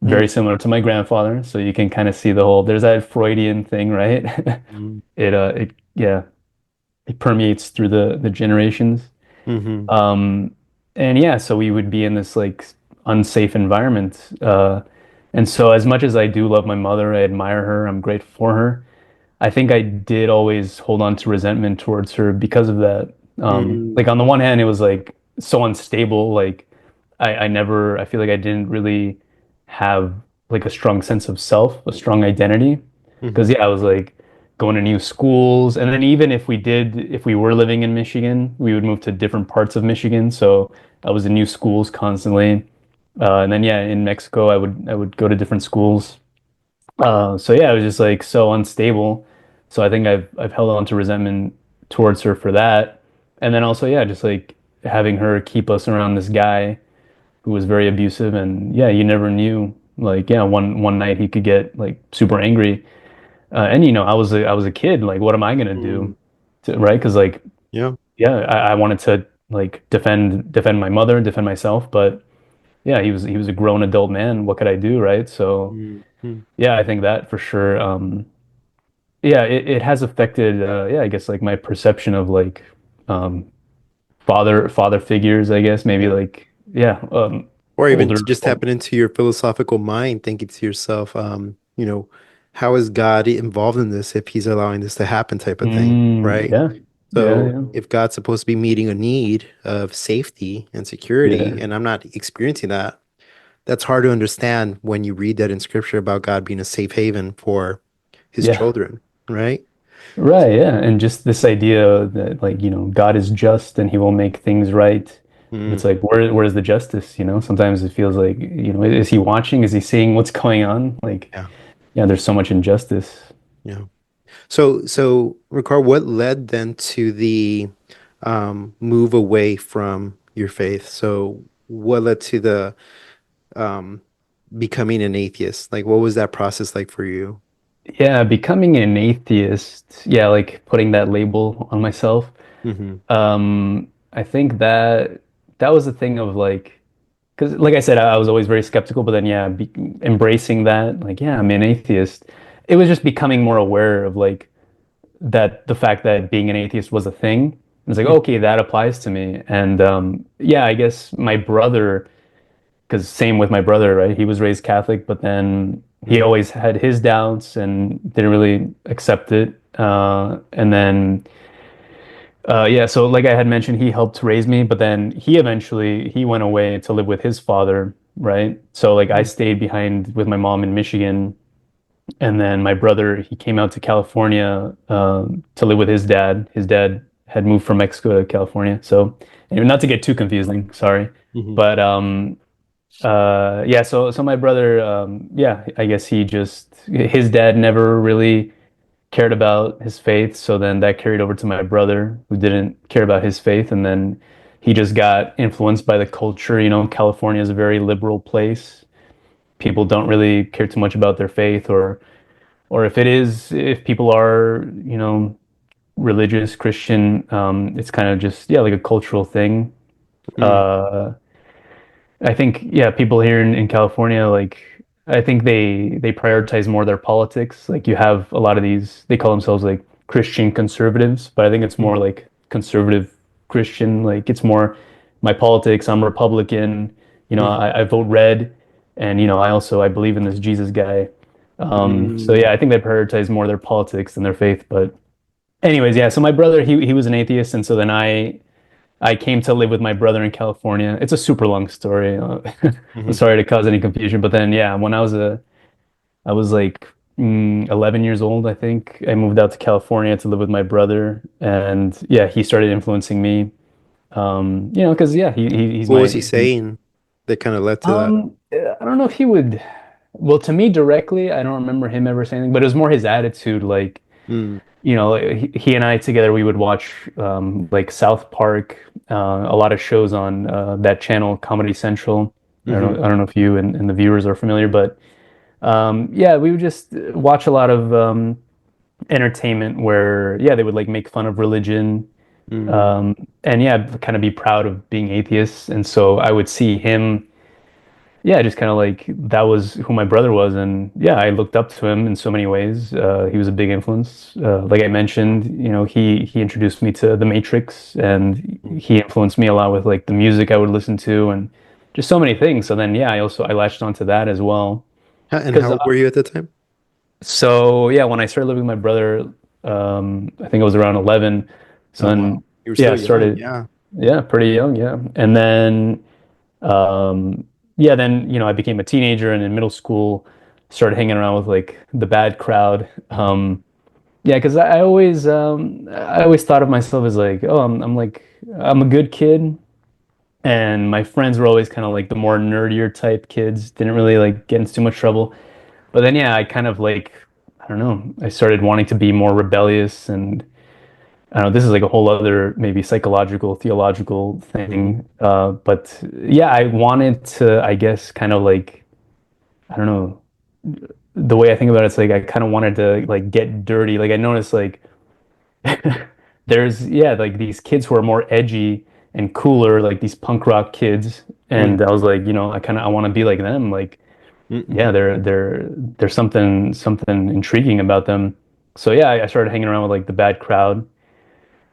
mm, very similar to my grandfather. So you can kind of see the whole, there's that Freudian thing, right? mm, Yeah, it permeates through the generations. mhm, Um, and yeah, so we would be in this like unsafe environment. And so as much as I do love my mother, I admire her, I'm grateful for her. I think I did always hold on to resentment towards her because of that. mm, Like on the one hand, it was like so unstable. Like I feel like I didn't really have like a strong sense of self, a strong identity. Because mhm, yeah, I was like going to new schools, and then even if we were living in Michigan, we would move to different parts of Michigan. So I was in new schools constantly. And then yeah, in Mexico, I would go to different schools. So yeah, it was just like so unstable. So I think I've held on to resentment towards her for that. And then also, yeah, just like having her keep us around this guy who was very abusive, and yeah, you never knew. Like, yeah, one night he could get like super angry. And I was a kid, like what am I gonna mm. do? Right? Because like Yeah. yeah, I wanted to like defend my mother, defend myself, but yeah, he was a grown adult man. What could I do, right? So Mhm. yeah, I think that for sure. Yeah, it has affected yeah, I guess like my perception of like um father figures, I guess maybe Yeah. like yeah, Or even older. to just happen into your philosophical mind, thinking to yourself, how is God involved in this if he's allowing this to happen type of thing, right? Yeah, yeah, So yeah, if God's supposed to be meeting a need of safety and security, yeah, and I'm not experiencing that, that's hard to understand when you read that in scripture about God being a safe haven for his yeah. children, right? Right, yeah. And just this idea that like, God is just and he will make things right. And it's Mm, like where's the justice, Sometimes it feels like, is he watching? Is he seeing what's going on? Like, yeah, yeah, there's so much injustice. yeah. So Ricard, what led then to the move away from your faith? So what led to the um, becoming an atheist? Like, what was that process like for you? Yeah, becoming an atheist, yeah, like putting that label on myself. Hmm. I think that was the thing of like, because like I said, I was always very skeptical, but then yeah, embracing that, like, yeah, I'm an atheist. It was just becoming more aware of like that the fact that being an atheist was a thing. It's like, okay, that applies to me. And yeah, I guess my brother, because same with my brother, right? He was raised Catholic, but then he Hmm. always had his doubts and didn't really accept it. And then yeah, so like I had mentioned, he helped raise me, but then he went away to live with his father, right? So like I stayed behind with my mom in Michigan, and then my brother, he came out to California to live with his dad. His dad had moved from Mexico to California. So, anyway, not to get too confusing, sorry. Hmm. But yeah, so my brother, yeah, I guess his dad never really cared about his faith. So then that carried over to my brother, who didn't care about his faith. And then he just got influenced by the culture. California is a very liberal place. People don't really care too much about their faith, or if people are, religious Christian, it's kind of just, yeah, like a cultural thing. Hmm. Uh, I think, yeah, people here in California, like, I think they prioritize more their politics. Like, you have a lot of these, they call themselves like Christian conservatives, but I think it's more Hmm. like conservative Christian. Like, it's more my politics. I'm Republican. Hmm. I vote red, and I believe in this Jesus guy. So Hmm. yeah, I think they prioritize more their politics than their faith. But anyways, yeah. So my brother, he was an atheist, and so then I came to live with my brother in California. It's a super long story. I'm Hmm. sorry to cause any confusion, but then yeah, when I was like 11 years old, I think I moved out to California to live with my brother, and yeah, he started influencing me. Because yeah, he's What was he my saying that kind of led to that? I don't know if he would. Well, to me directly, I don't remember him ever saying anything, but it was more his attitude, like Mm, he and I together, we would watch like South Park, a lot of shows on that channel, Comedy Central. hmm. I don't know if you and the viewers are familiar, but yeah, we would just watch a lot of entertainment where, yeah, they would like make fun of religion, Mm, and yeah, kind of be proud of being atheists. And so I would see him, yeah, just kind of like that was who my brother was, and yeah, I looked up to him in so many ways. He was a big influence. Like I mentioned, he introduced me to The Matrix, and mm. he influenced me a lot with like the music I would listen to, and just so many things. So then, yeah, I latched onto that as well. And Because how old were you at the time? so yeah, when I started living with my brother, I think I was around 11. So Oh, wow. then, You were yeah, still I young. started, Yeah. yeah, pretty young, yeah, and then. Yeah, then I became a teenager, and in middle school started hanging around with like the bad crowd. Yeah, because I always thought of myself as like, oh, I'm a good kid, and my friends were always kind of like the more nerdier type kids, didn't really like get into too much trouble. But then yeah, I kind of like, I don't know, I started wanting to be more rebellious, and I don't know, this is like a whole other maybe psychological, theological Hmm. thing. But yeah, I wanted to, I guess, kind of like, I don't know, the way I think about it, it's like I kind of wanted to like get dirty. Like I noticed like there's yeah, like these kids who are more edgy and cooler, like these punk rock kids. And I was like, I want to be like them. Like, yeah, Mm-hmm. there's something intriguing about them. So yeah, I started hanging around with like the bad crowd.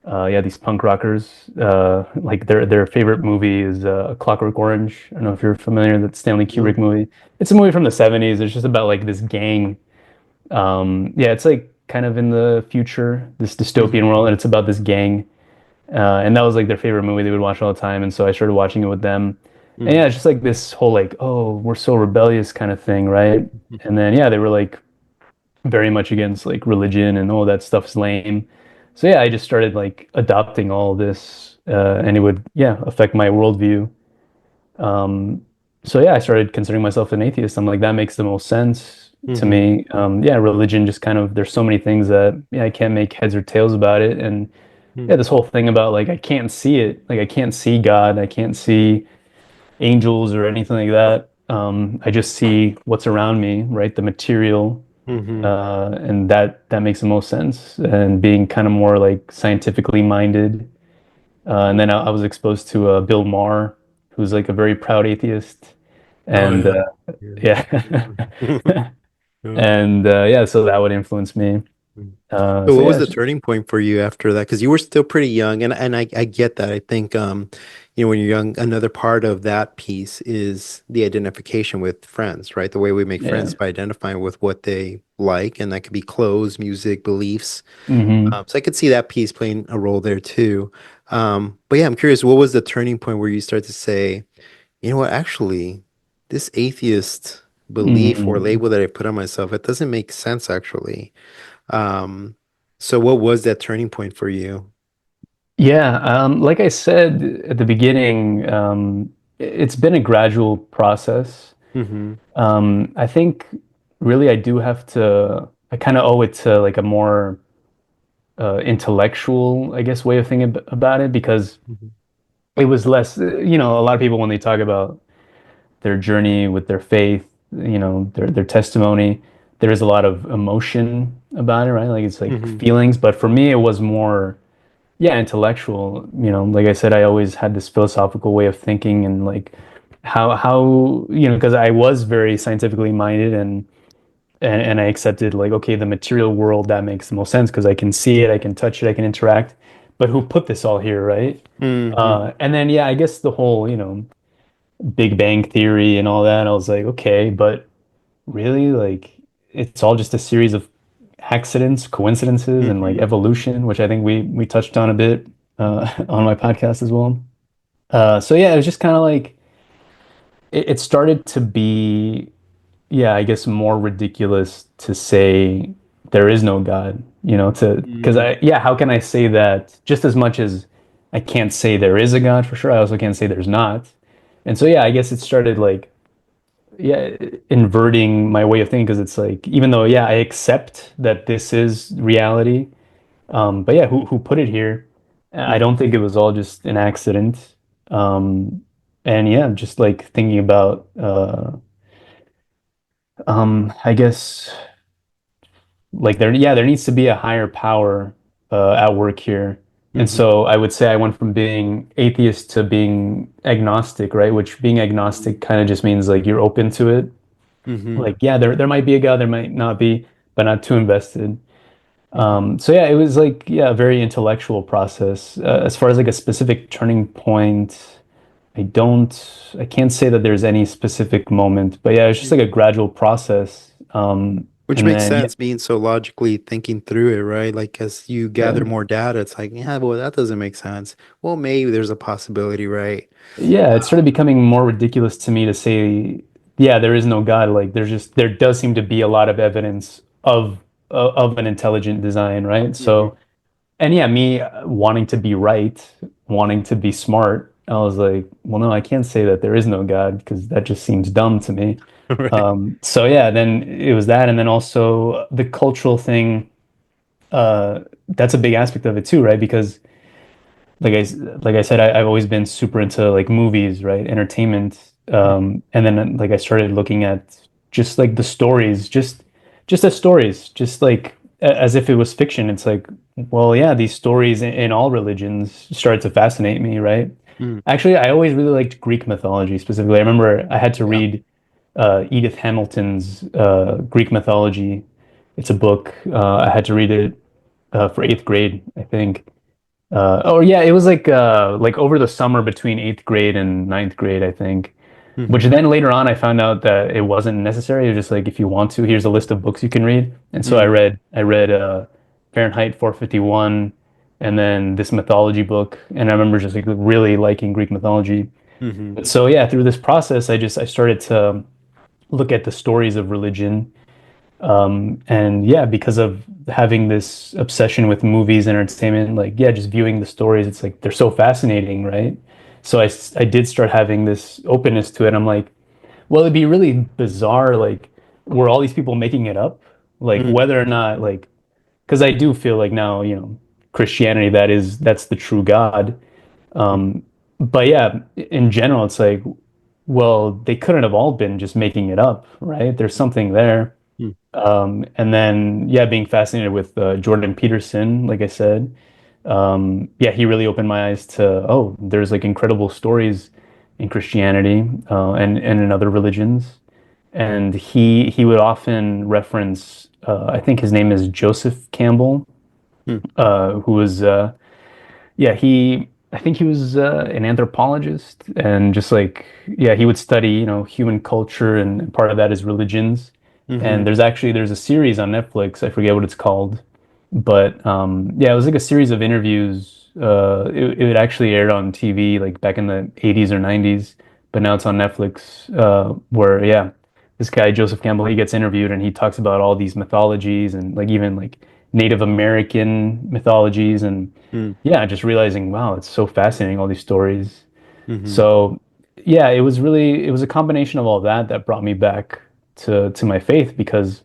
Yeah, these punk rockers. Like their favorite movie is Clockwork Orange. I don't know if you're familiar with that Stanley Kubrick Mm-hmm. movie. It's a movie from the 70s. It's just about like this gang. Yeah, it's like kind of in the future, this dystopian Mm-hmm. world, and it's about this gang. And that was like their favorite movie they would watch all the time. And so I started watching it with them. And yeah, it's just like this whole like, oh, we're so rebellious kind of thing, right? And then yeah, they were like very much against like religion and all that stuff's lame. So yeah, I just started like adopting all this, and it would yeah affect my worldview. Um, so yeah, I started considering myself an atheist. I'm like, that makes the most sense to Mm-hmm. me. Yeah, religion just kind of there's so many things that yeah I can't make heads or tails about it, and yeah, this whole thing about like I can't see it, like I can't see God, I can't see angels or anything like that. I just see what's around me, right? The material, Mm-hmm. and that makes the most sense. And being kind of more like scientifically minded. And then I was exposed to Bill Maher, who's like a very proud atheist, Oh and yeah. Yeah. yeah, Yeah. and yeah, so that would influence me. So So what was yeah, the turning point for you after that? Because you were still pretty young, and I get that. I think when you're young, another part of that piece is the identification with friends, right? The way we make friends yeah, is by identifying with what they like, and that could be clothes, music, beliefs. hmm So I could see that piece playing a role there too. But yeah, I'm curious, what was the turning point where you start to say, you know what, actually, this atheist belief or hmm label that I put on myself, it doesn't make sense actually. Um, so what was that turning point for you? Yeah, like I said at the beginning, it's been a gradual process. Mm-hmm. I think really I do have to, I kind of owe it to like a more intellectual, I guess, way of thinking about it because Mm-hmm. it was less, a lot of people when they talk about their journey with their faith, their testimony, there is a lot of emotion about it, right? Like it's like Mm-hmm. feelings, but for me it was more yeah, intellectual. Like I said, I always had this philosophical way of thinking and like how because I was very scientifically minded and I accepted like okay, the material world that makes the most sense because I can see it, I can touch it, I can interact. But who put this all here, right? Mm-hmm. And then yeah, I guess the whole Big Bang Theory and all that. I was like, okay, but really, like it's all just a series of accidents, coincidences, and like Mm-hmm. evolution, which I think we touched on a bit on my podcast as well. So yeah, it was just kind of like it started to be, yeah, I guess more ridiculous to say there is no God, to because Mm-hmm. yeah, how can I say that just as much as I can't say there is a God for sure, I also can't say there's not. And so yeah, I guess it started like yeah, inverting my way of thinking because it's like even though yeah, I accept that this is reality, but yeah, who put it here? I don't think it was all just an accident. Um, and yeah, just like thinking about I guess like there needs to be a higher power at work here. And Mm-hmm. so I would say I went from being atheist to being agnostic, right? Which being agnostic kind of just means like you're open to it. Mm-hmm. Like, yeah, there might be a God, there might not be, but not too invested. Mm-hmm. So yeah, it was like yeah, a very intellectual process. As far as like a specific turning point, I can't say that there's any specific moment, but yeah, it's just like a gradual process. Which And makes then yeah, sense being so logically thinking through it, right? Like as you yeah, gather more data, it's like, yeah, well, that doesn't make sense. Well, maybe there's a possibility, right? yeah, it started becoming more ridiculous to me to say, yeah, there is no God. Like there does seem to be a lot of evidence of an intelligent design, right? Mm-hmm. So. And yeah, me wanting to be right, wanting to be smart, I was like, well, no, I can't say that there is no God because that just seems dumb to me. Right. So yeah, then it was that, and then also the cultural thing. That's a big aspect of it too, right? Because like I said, I've always been super into like movies, right? Entertainment. And then like I started looking at just like the stories, just the stories, just like as if it was fiction. It's like, well, yeah, these stories in all religions started to fascinate me, right? Mm, Actually, I always really liked Greek mythology specifically. I remember I had to yeah. read Edith Hamilton's Greek mythology. It's a book. I had to read it for eighth grade, I think. Oh yeah, it was like over the summer between eighth grade and ninth grade, I think. Which Hmm. then later on I found out that it wasn't necessary. It was just like if you want to, here's a list of books you can read. And so Mm, I read Fahrenheit 451 and then this mythology book. And I remember just like really liking Greek mythology. hmm. But so yeah, through this process I started to look at the stories of religion. And yeah, because of having this obsession with movies and entertainment, like, yeah, just viewing the stories, it's like they're so fascinating, right? So I did start having this openness to it. I'm like, well, it'd be really bizarre, like, were all these people making it up? Like, Mm, whether or not, like, because I do feel like now, Christianity, that's the true God. But yeah, in general, it's like, well, they couldn't have all been just making it up, right? There's something there. mm, And then, yeah, being fascinated with Jordan Peterson, like I said, yeah, he really opened my eyes to, oh, there's like incredible stories in Christianity and in other religions. And he would often reference, I think his name is Joseph Campbell, mm, who was yeah, I think he was an anthropologist and just like, yeah, he would study, human culture and part of that is religions. hmm. And there's a series on Netflix, I forget what it's called, but yeah, it was like a series of interviews. It actually aired on TV like back in the 80s or 90s, but now it's on Netflix, where yeah, this guy Joseph Campbell, he gets interviewed and he talks about all these mythologies and like even like Native American mythologies and Mm, yeah, just realizing, wow, it's so fascinating, all these stories. hmm. So, yeah, it was a combination of all that that brought me back to my faith because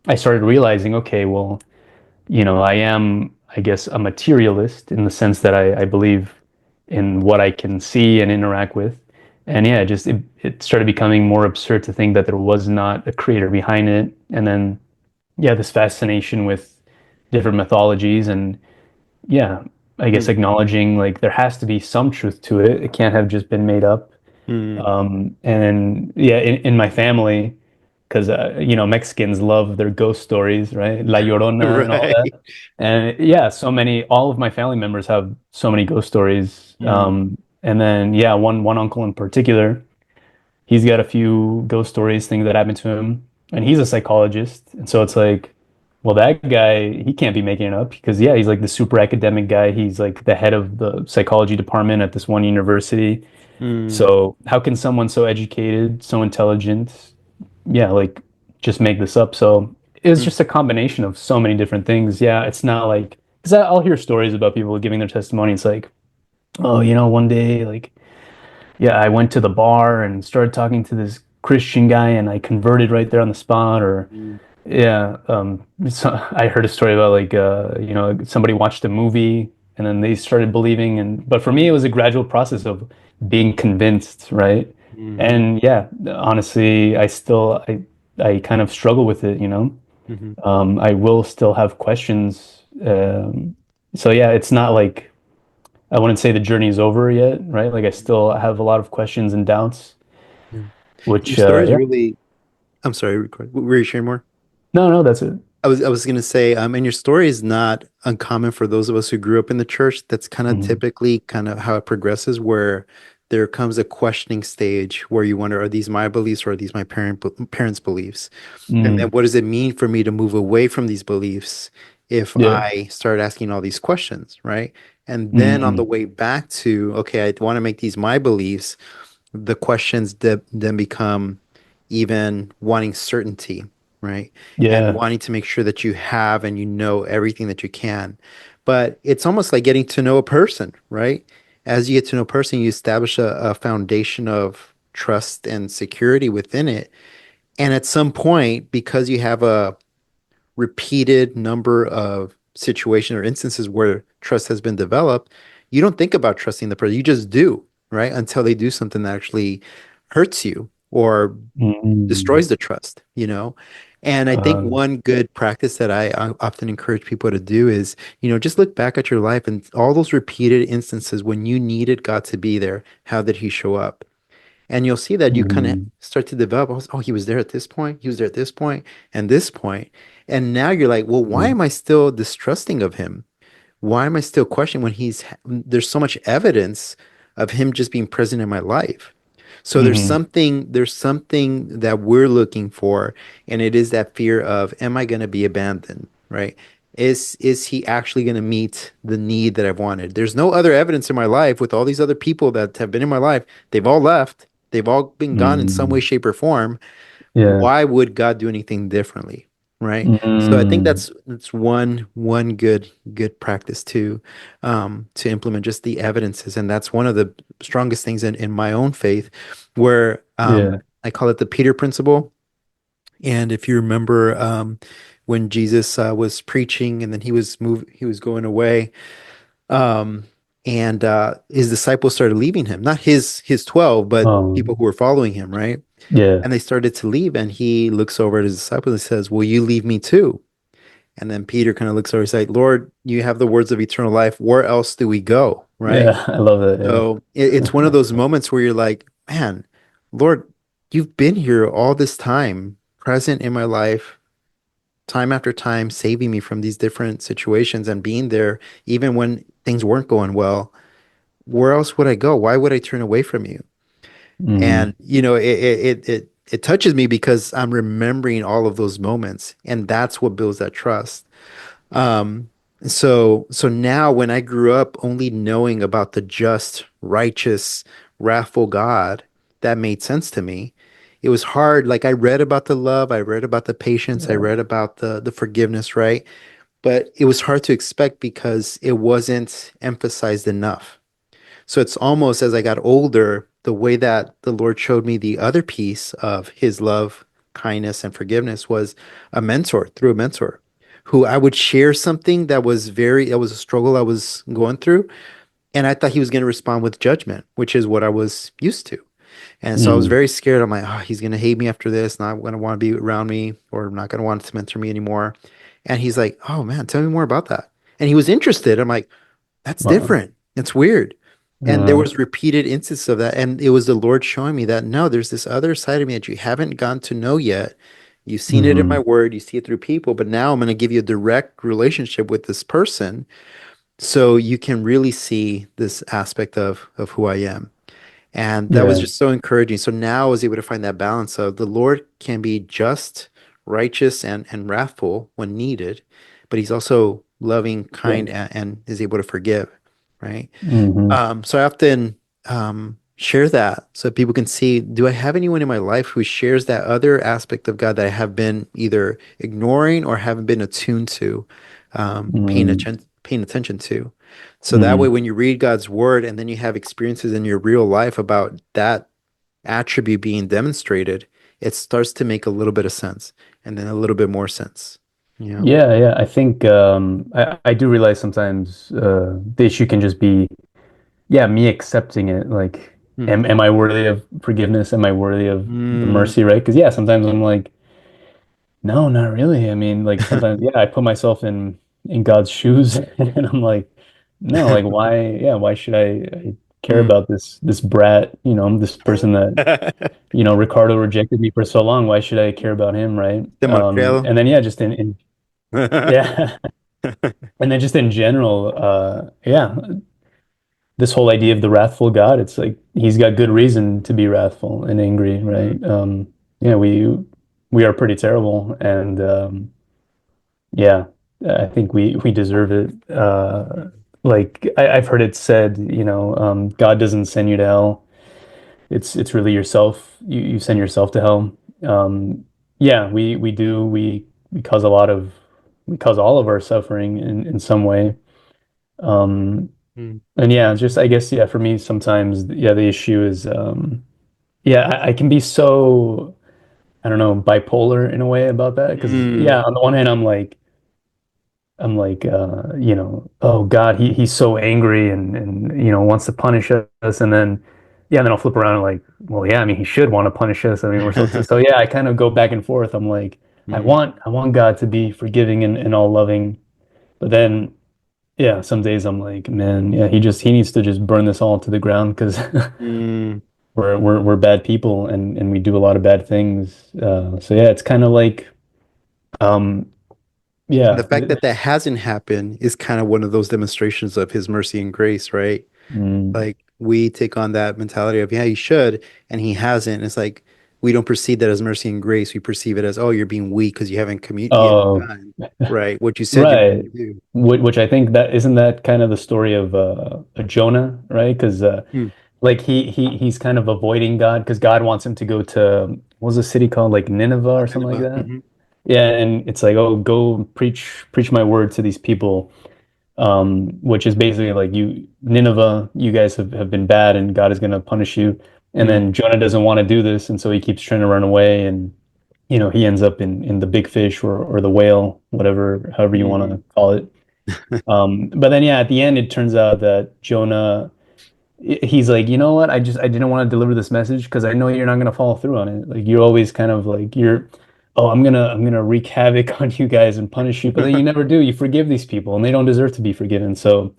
I started realizing, okay, well, I am, I guess, a materialist in the sense that I believe in what I can see and interact with. And yeah, it started becoming more absurd to think that there was not a creator behind it. And then, yeah, this fascination with different mythologies and yeah, I guess Mm, acknowledging like there has to be some truth to it. It can't have just been made up. mm. And yeah, in my family, because Mexicans love their ghost stories, right? La Llorona and all Right. that. And yeah, all of my family members have so many ghost stories. Mm, And then yeah, one uncle in particular, he's got a few ghost stories, things that happened to him, and he's a psychologist, and so it's like, well, that guy, he can't be making it up because yeah, he's like the super academic guy. He's like the head of the psychology department at this one university. mm, So how can someone so educated, so intelligent, yeah, like just make this up? So it's mm, just a combination of so many different things. Yeah, it's not like because I'll hear stories about people giving their testimony. It's like, oh, one day, like yeah, I went to the bar and started talking to this Christian guy and I converted right there on the spot. Or mm, yeah, so I heard a story about like somebody watched a movie and then they started believing. And but for me, it was a gradual process of being convinced, right? mhm, And yeah, honestly, I kind of struggle with it, you know. mhm, I will still have questions. So yeah, it's not like I wouldn't say the journey is over yet, right? Like I still have a lot of questions and doubts, yeah. Your which story is yeah. really, I'm sorry, were you sharing more? No, no, that's it. I was gonna say, and your story is not uncommon for those of us who grew up in the church. That's kind of Mhm. typically kind of how it progresses, where there comes a questioning stage where you wonder, are these my beliefs or are these my parents' beliefs? And then Mm, what does it mean for me to move away from these beliefs if yeah. I start asking all these questions, right? And then on the Mm, way back to, okay, I want to make these my beliefs, the questions that then become even wanting certainty, right? And yeah. wanting to make sure that you have and you know everything that you can. But it's almost like getting to know a person, right? As you get to know a person, you establish a foundation of trust and security within it. And at some point, because you have a repeated number of situations or instances where trust has been developed, you don't think about trusting the person. You just do, right? Until they do something that actually hurts you or Mm, destroys the trust, you know? And I think Um, one good practice that I often encourage people to do is, just look back at your life and all those repeated instances when you needed God to be there. How did he show up? And you'll see that you kind of mhm, start to develop, oh, he was there at this point, he was there at this point, and this point. And now you're like, well, why mhm, am I still distrusting of him? Why am I still questioning when there's so much evidence of him just being present in my life? So mhm, there's something that we're looking for, and it is that fear of, am I going to be abandoned, right? Is he actually going to meet the need that I've wanted? There's no other evidence in my life with all these other people that have been in my life. They've all left. They've all been gone in some way, mhm. shape, or form. Yeah. Why would God do anything differently? Right. So I think Mm, that's one good practice to implement just the evidences. And that's one of the strongest things in my own faith, where yeah. I call it the Peter principle. And if you remember when Jesus was preaching and then he was going away, um, and his disciples started leaving him, not his 12, but people who were following him, right? Yeah. And they started to leave, and he looks over at his disciples and says, will you leave me too? And then Peter kind of looks over and says, Lord, you have the words of eternal life. Where else do we go? Right. Yeah. I love that. So it's one of those moments where you're like, man, Lord, you've been here all this time, present in my life, time after time, saving me from these different situations and being there, even when things weren't going well. Where else would I go? Why would I turn away from you? Hmm. And it touches me because I'm remembering all of those moments, and that's what builds that trust. Um, so now when I grew up only knowing about the just, righteous, wrathful God, that made sense to me. It was hard. Like I read about the love, I read about the patience, I Yeah. read about the forgiveness, right? But it was hard to expect because it wasn't emphasized enough. So it's almost as I got older, the way that the Lord showed me the other piece of his love, kindness, and forgiveness was through a mentor who I would share something that was a struggle I was going through. And I thought he was going to respond with judgment, which is what I was used to. And so I was Mm. very scared. I'm like, oh, he's going to hate me after this, not going to want to be around me, or not going to want to mentor me anymore. And he's like, oh man, tell me more about that. And he was interested. I'm like, that's Wow. different. It's weird. And there Uh, was repeated instances of that. And it was the Lord showing me that no, there's this other side of me that you haven't gotten to know yet. You've seen it in my hmm. word, you see it through people, but now I'm going to give you a direct relationship with this person so you can really see this aspect of who I am. And that was Yeah. just so encouraging. So now I was able to find that balance of the Lord can be just, righteous, and wrathful when needed, but he's also loving, Yeah. kind, and is able to forgive, right? Hmm. So I often share that so people can see, do I have anyone in my life who shares that other aspect of God that I have been either ignoring or haven't been attuned to, Hmm. paying attention to? So that way, Hmm. when you read God's word and then you have experiences in your real life about that attribute being demonstrated, it starts to make a little bit of sense and then a little bit more sense. Yeah. Yeah. Yeah. I think I do realize sometimes the issue can just be, yeah, me accepting it. Like, Hmm. am I worthy of forgiveness? Am I worthy of the Mm. mercy, right? Because yeah, sometimes I'm like, no, not really. I mean, like sometimes, yeah, I put myself in God's shoes, and I'm like, no, like why? Yeah, why should I care Mm. about this brat? This person that Ricardo rejected me for so long. Why should I care about him, right? The malcriado. And then yeah, just in yeah, and then just in general, yeah, this whole idea of the wrathful God, it's like he's got good reason to be wrathful and angry, Mm. right? Yeah, we are pretty terrible, and yeah, I think we deserve it. Like I've heard it said, God doesn't send you to hell. It's really yourself. You send yourself to hell. Yeah, we do. We cause we cause all of our suffering in some way. Um, Mm. and yeah, just I guess yeah, for me sometimes yeah, the issue is yeah, I can be so I don't know bipolar in a way about that because Mm. yeah, on the one hand I'm like, oh God, he's so angry and wants to punish us, and then yeah, and then I'll flip around and like, well, yeah, I mean, he should want to punish us. I mean, we're so yeah, I kind of go back and forth. I'm like, Mm. I want God to be forgiving and all loving. But then yeah, some days I'm like, man, yeah, he needs to just burn this all to the ground because Mm. we're bad people and we do a lot of bad things. So yeah, it's kind of like um And the yeah, fact that that hasn't happened is kind of one of those demonstrations of his mercy and grace, right? mm, Like we take on that mentality of, yeah, he should, and he hasn't. It's like we don't perceive that as mercy and grace. We perceive it as, oh, you're being weak because you haven't oh done, right, what you said you're going right. to do. Which I think that isn't that kind of the story of Jonah, right? Because Hmm. like he's kind of avoiding God because God wants him to go to what was the city called, like Nineveh or something like Nineveh. that. Yeah, and it's like, oh, go preach my word to these people, which is basically like you Nineveh, you guys have been bad, and God is going to punish you. And Hmm. then Jonah doesn't want to do this, and so he keeps trying to run away, and he ends up in the big fish or the whale, whatever, however you want Hmm. to call it. But then yeah, at the end, it turns out that Jonah he's like, you know what? I didn't want to deliver this message because I know you're not gonna follow through on it. Like you're always kind of like oh, I'm gonna wreak havoc on you guys and punish you, but then you never do. You forgive these people and they don't deserve to be forgiven. So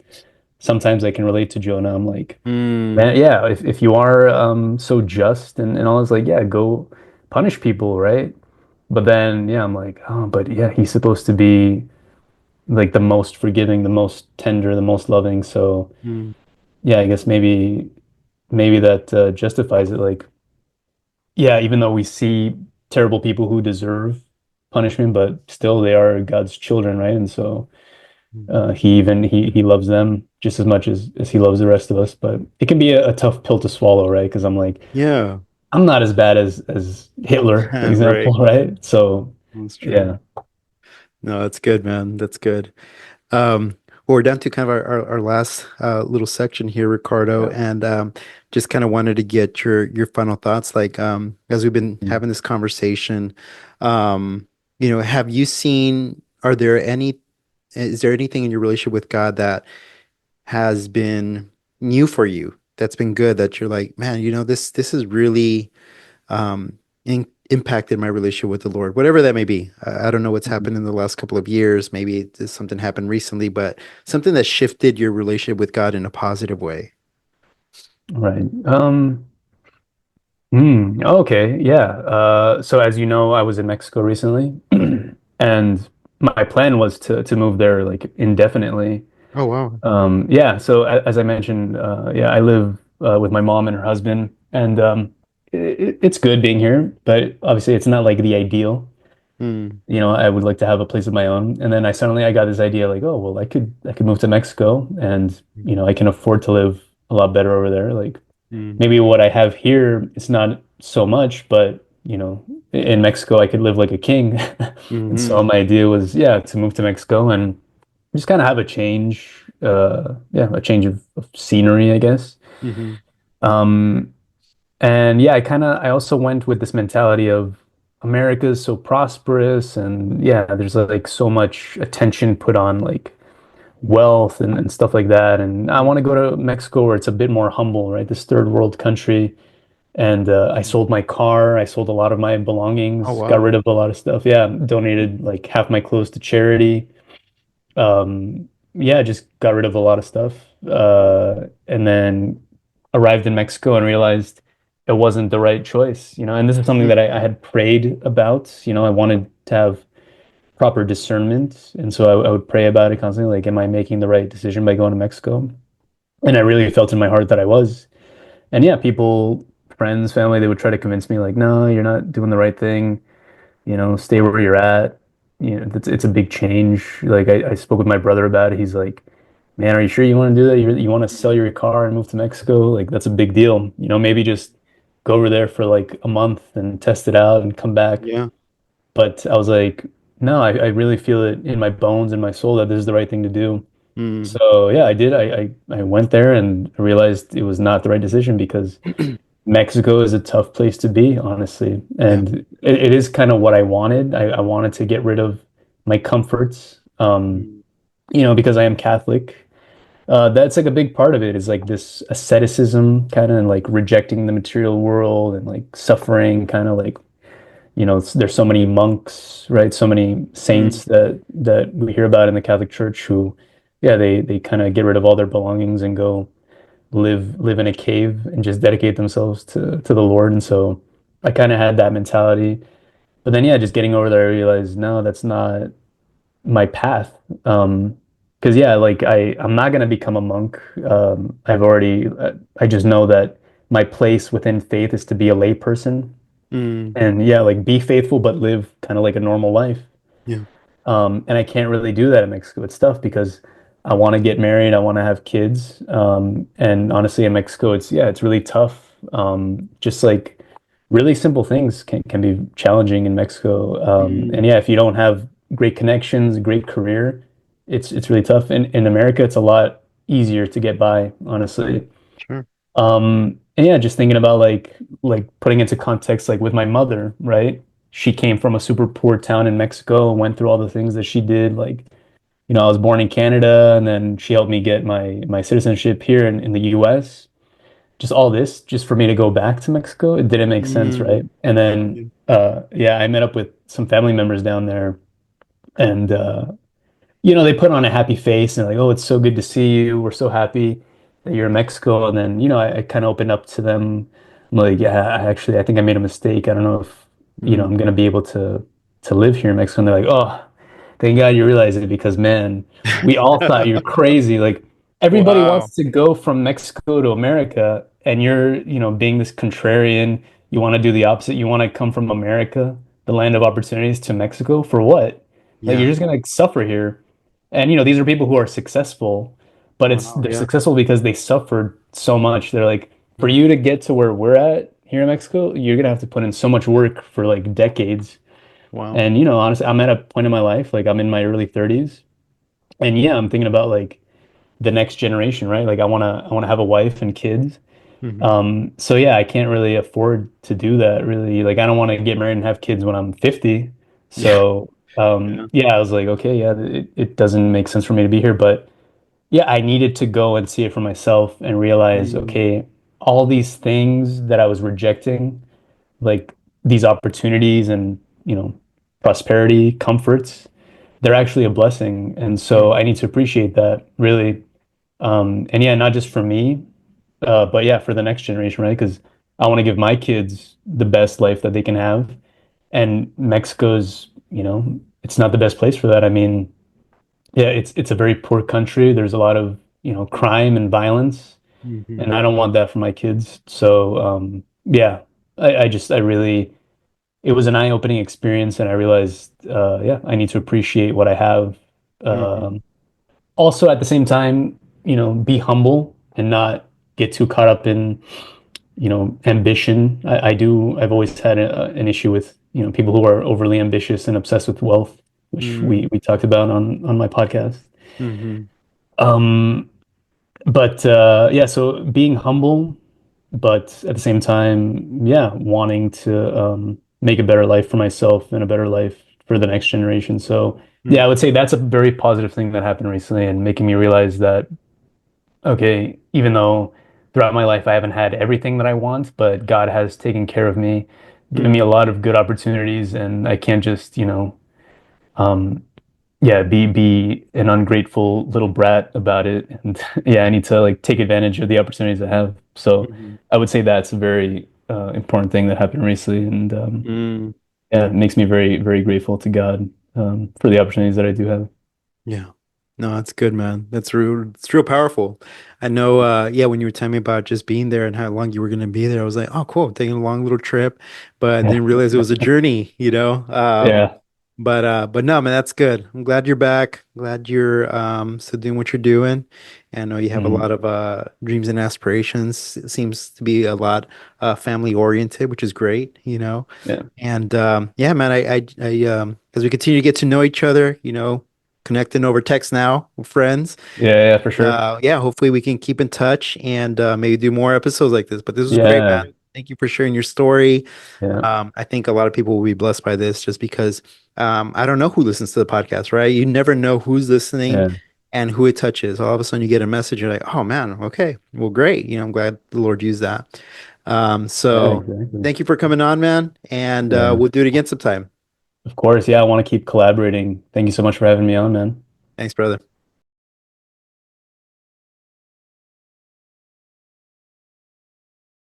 sometimes I can relate to Jonah. I'm like, Hmm. man, yeah, if you are so just and all, it's like, yeah, go punish people, right? But then yeah, I'm like, oh, but yeah, he's supposed to be like the most forgiving, the most tender, the most loving. So Hmm. yeah, I guess maybe that justifies it. Like, yeah, even though we see terrible people who deserve punishment, but still they are God's children, right? And so he loves them just as much as he loves the rest of us. But it can be a tough pill to swallow, right? Because I'm like, Yeah. I'm not as bad as Hitler, for example, Right. right? So That's true. yeah. No, that's good, man. That's good. Um, well, we're down to kind of our last little section here, Ricardo, Yeah. and just kind of wanted to get your final thoughts. Like, as we've been having this conversation, um, have you seen, is there anything in your relationship with God that has been new for you, that's been good, that you're like, man, this is really impacted my relationship with the Lord, whatever that may be. I don't know what's Mhm. happened in the last couple of years. Maybe something happened recently, but something that shifted your relationship with God in a positive way. Right. Okay, yeah. So as you know, I was in Mexico recently, and my plan was to move there like indefinitely. Oh, wow. Yeah. So as I mentioned, yeah, I live with my mom and her husband, and it's good being here, but obviously it's not like the ideal. Mm, I would like to have a place of my own. And then I got this idea like, oh, well, I could move to Mexico, and I can afford to live a lot better over there. Like mm, maybe what I have here is not so much, but in Mexico I could live like a king. And so mm, my idea was, yeah, to move to Mexico and just kind of have a change, yeah, a change of scenery, I guess. mm, Um, and yeah, I also went with this mentality of America's so prosperous, and yeah, there's like so much attention put on like wealth and stuff like that. And I want to go to Mexico where it's a bit more humble, right? This third world country. And I sold my car. I sold a lot of my Oh, belongings, got wow. rid of a lot of stuff. Yeah, donated like half my clothes to charity. Yeah, just got rid of a lot of stuff. And then arrived in Mexico and realized it wasn't the right choice, And this is something that I had prayed about. I wanted to have proper discernment. And so I would pray about it constantly, like, am I making the right decision by going to Mexico? And I really felt in my heart that I was. And yeah, people, friends, family, they would try to convince me, like, no, you're not doing the right thing. Stay where you're at. It's a big change. Like I spoke with my brother about it. He's like, man, are you sure you want to do that? You want to sell your car and move to Mexico? Like that's a big deal. Maybe just go over there for like a month and test it out and come back. Yeah. But I was like, no, I really feel it in my bones and my soul that this is the right thing to do. Mm. So yeah, I did. I went there and realized it was not the right decision because Mexico is a tough place to be, honestly. Yeah. And it is kind of what I wanted. I wanted to get rid of my comforts, Mm. because I am Catholic. That's like a big part of it is like this asceticism kind of and like rejecting the material world and like suffering, kind of like there's so many monks, right? So many Mm, saints that we hear about in the Catholic Church who, yeah, they kind of get rid of all their belongings and go live in a cave and just dedicate themselves to the Lord. And so I kind of had that mentality. But then yeah, just getting over there, I realized no, that's not my path. Because yeah, like I'm not gonna become a monk. I just know that my place within faith is to be a layperson mm, and yeah, like be faithful but live kind of like a normal life. yeah. And I can't really do that in Mexico. It's tough because I want to get married, I want to have kids. And honestly, in Mexico, it's really tough. Just like really simple things can be challenging in Mexico. And Mm, yeah, if you don't have great connections, great career, it's really tough. In America, it's a lot easier to get by, honestly. sure. And yeah, just thinking about like putting into context, like with my mother, right? She came from a super poor town in Mexico and went through all the things that she did. Like, I was born in Canada and then she helped me get my citizenship here in the US. Just all this, just for me to go back to Mexico, it didn't make sense, Mm, right? And then yeah. yeah, I met up with some family members down there and they put on a happy face and like, oh, it's so good to see you. We're so happy that you're in Mexico. And then, I kind of opened up to them. I'm like, yeah, I think I made a mistake. I don't know if, Mm. I'm gonna be able to live here in Mexico. And they're like, oh, thank God you realize it because man, we all thought you're crazy. Like everybody Wow. wants to go from Mexico to America, and you're, being this contrarian, you want to do the opposite. You want to come from America, the land of opportunities, to Mexico for what? Like you're Yeah. just gonna suffer here. And these are people who are successful, but Wow. they're Yeah. successful because they suffered so much. They're like, for Mm. you to get to where we're at here in Mexico, you're gonna have to put in so much work for like decades. Wow. And honestly, I'm at a point in my life, like I'm in my early 30s, and yeah, I'm thinking about like the next generation, right? Like I wanna have a wife and kids. Hmm. So yeah, I can't really afford to do that really. Like I don't want to get married and have kids when I'm 50. Yeah. So Yeah. yeah, I was like, okay, yeah, it doesn't make sense for me to be here, but yeah, I needed to go and see it for myself and realize, Mm, okay, all these things that I was rejecting, like these opportunities and, prosperity, comforts, they're actually a blessing. And so mm, I need to appreciate that really. And yeah, not just for me, but yeah, for the next generation, right? Because I want to give my kids the best life that they can have. And Mexico's, it's not the best place for that. I mean, yeah, it's a very poor country. There's a lot of, crime and violence, mhm, and I don't want that for my kids. So, yeah, I really, it was an eye-opening experience, and I realized, yeah, I need to appreciate what I have. mhm, Um, Also, at the same time, be humble and not get too caught up in, ambition. I've always had an issue with, people who are overly ambitious and obsessed with wealth, which mm, we talked about on my podcast. mhm, Um, but yeah, so being humble, but at the same time, yeah, wanting to make a better life for myself and a better life for the next generation. So yeah, I mm, would say that's a very positive thing that happened recently and making me realize that, okay, even though throughout my life I haven't had everything that I want, but God has taken care of me, given me a mm, lot of good opportunities, and I can't just, um, yeah, be an ungrateful little brat about it. And yeah, I need to like take advantage of the opportunities I have. So mhm, I would say that's a very important thing that happened recently, and mm. yeah, it makes me very, very grateful to God for the opportunities that I do have. Yeah. No, that's good, man. That's real. It's real powerful. I know. Yeah, when you were telling me about just being there and how long you were going to be there, I was like, oh, cool, taking a long little trip, but I Yeah, didn't realize it was a journey, you know? yeah, But no, man, that's good. I'm glad you're back. Glad you're still doing what you're doing. And I know you have a mhm, lot of dreams and aspirations. It seems to be a lot family oriented, which is great, you know. yeah, And yeah, man, as we continue to get to know each other, connecting over text now, we're friends. yeah, yeah, for sure. Yeah, hopefully we can keep in touch and maybe do more episodes like this. But this was great, man. Yeah, Thank you for sharing your story. yeah, I think a lot of people will be blessed by this just because I don't know who listens to the podcast, right? You never know who's listening yeah, and who it touches. All of a sudden you get a message, you're like, oh man, okay, well, great. I'm glad the Lord used that. Yeah, So exactly. thank you for coming on, man, and Yeah, we'll do it again sometime. of course. Yeah, I want to keep collaborating. Thank you so much for having me on, man. Thanks, brother.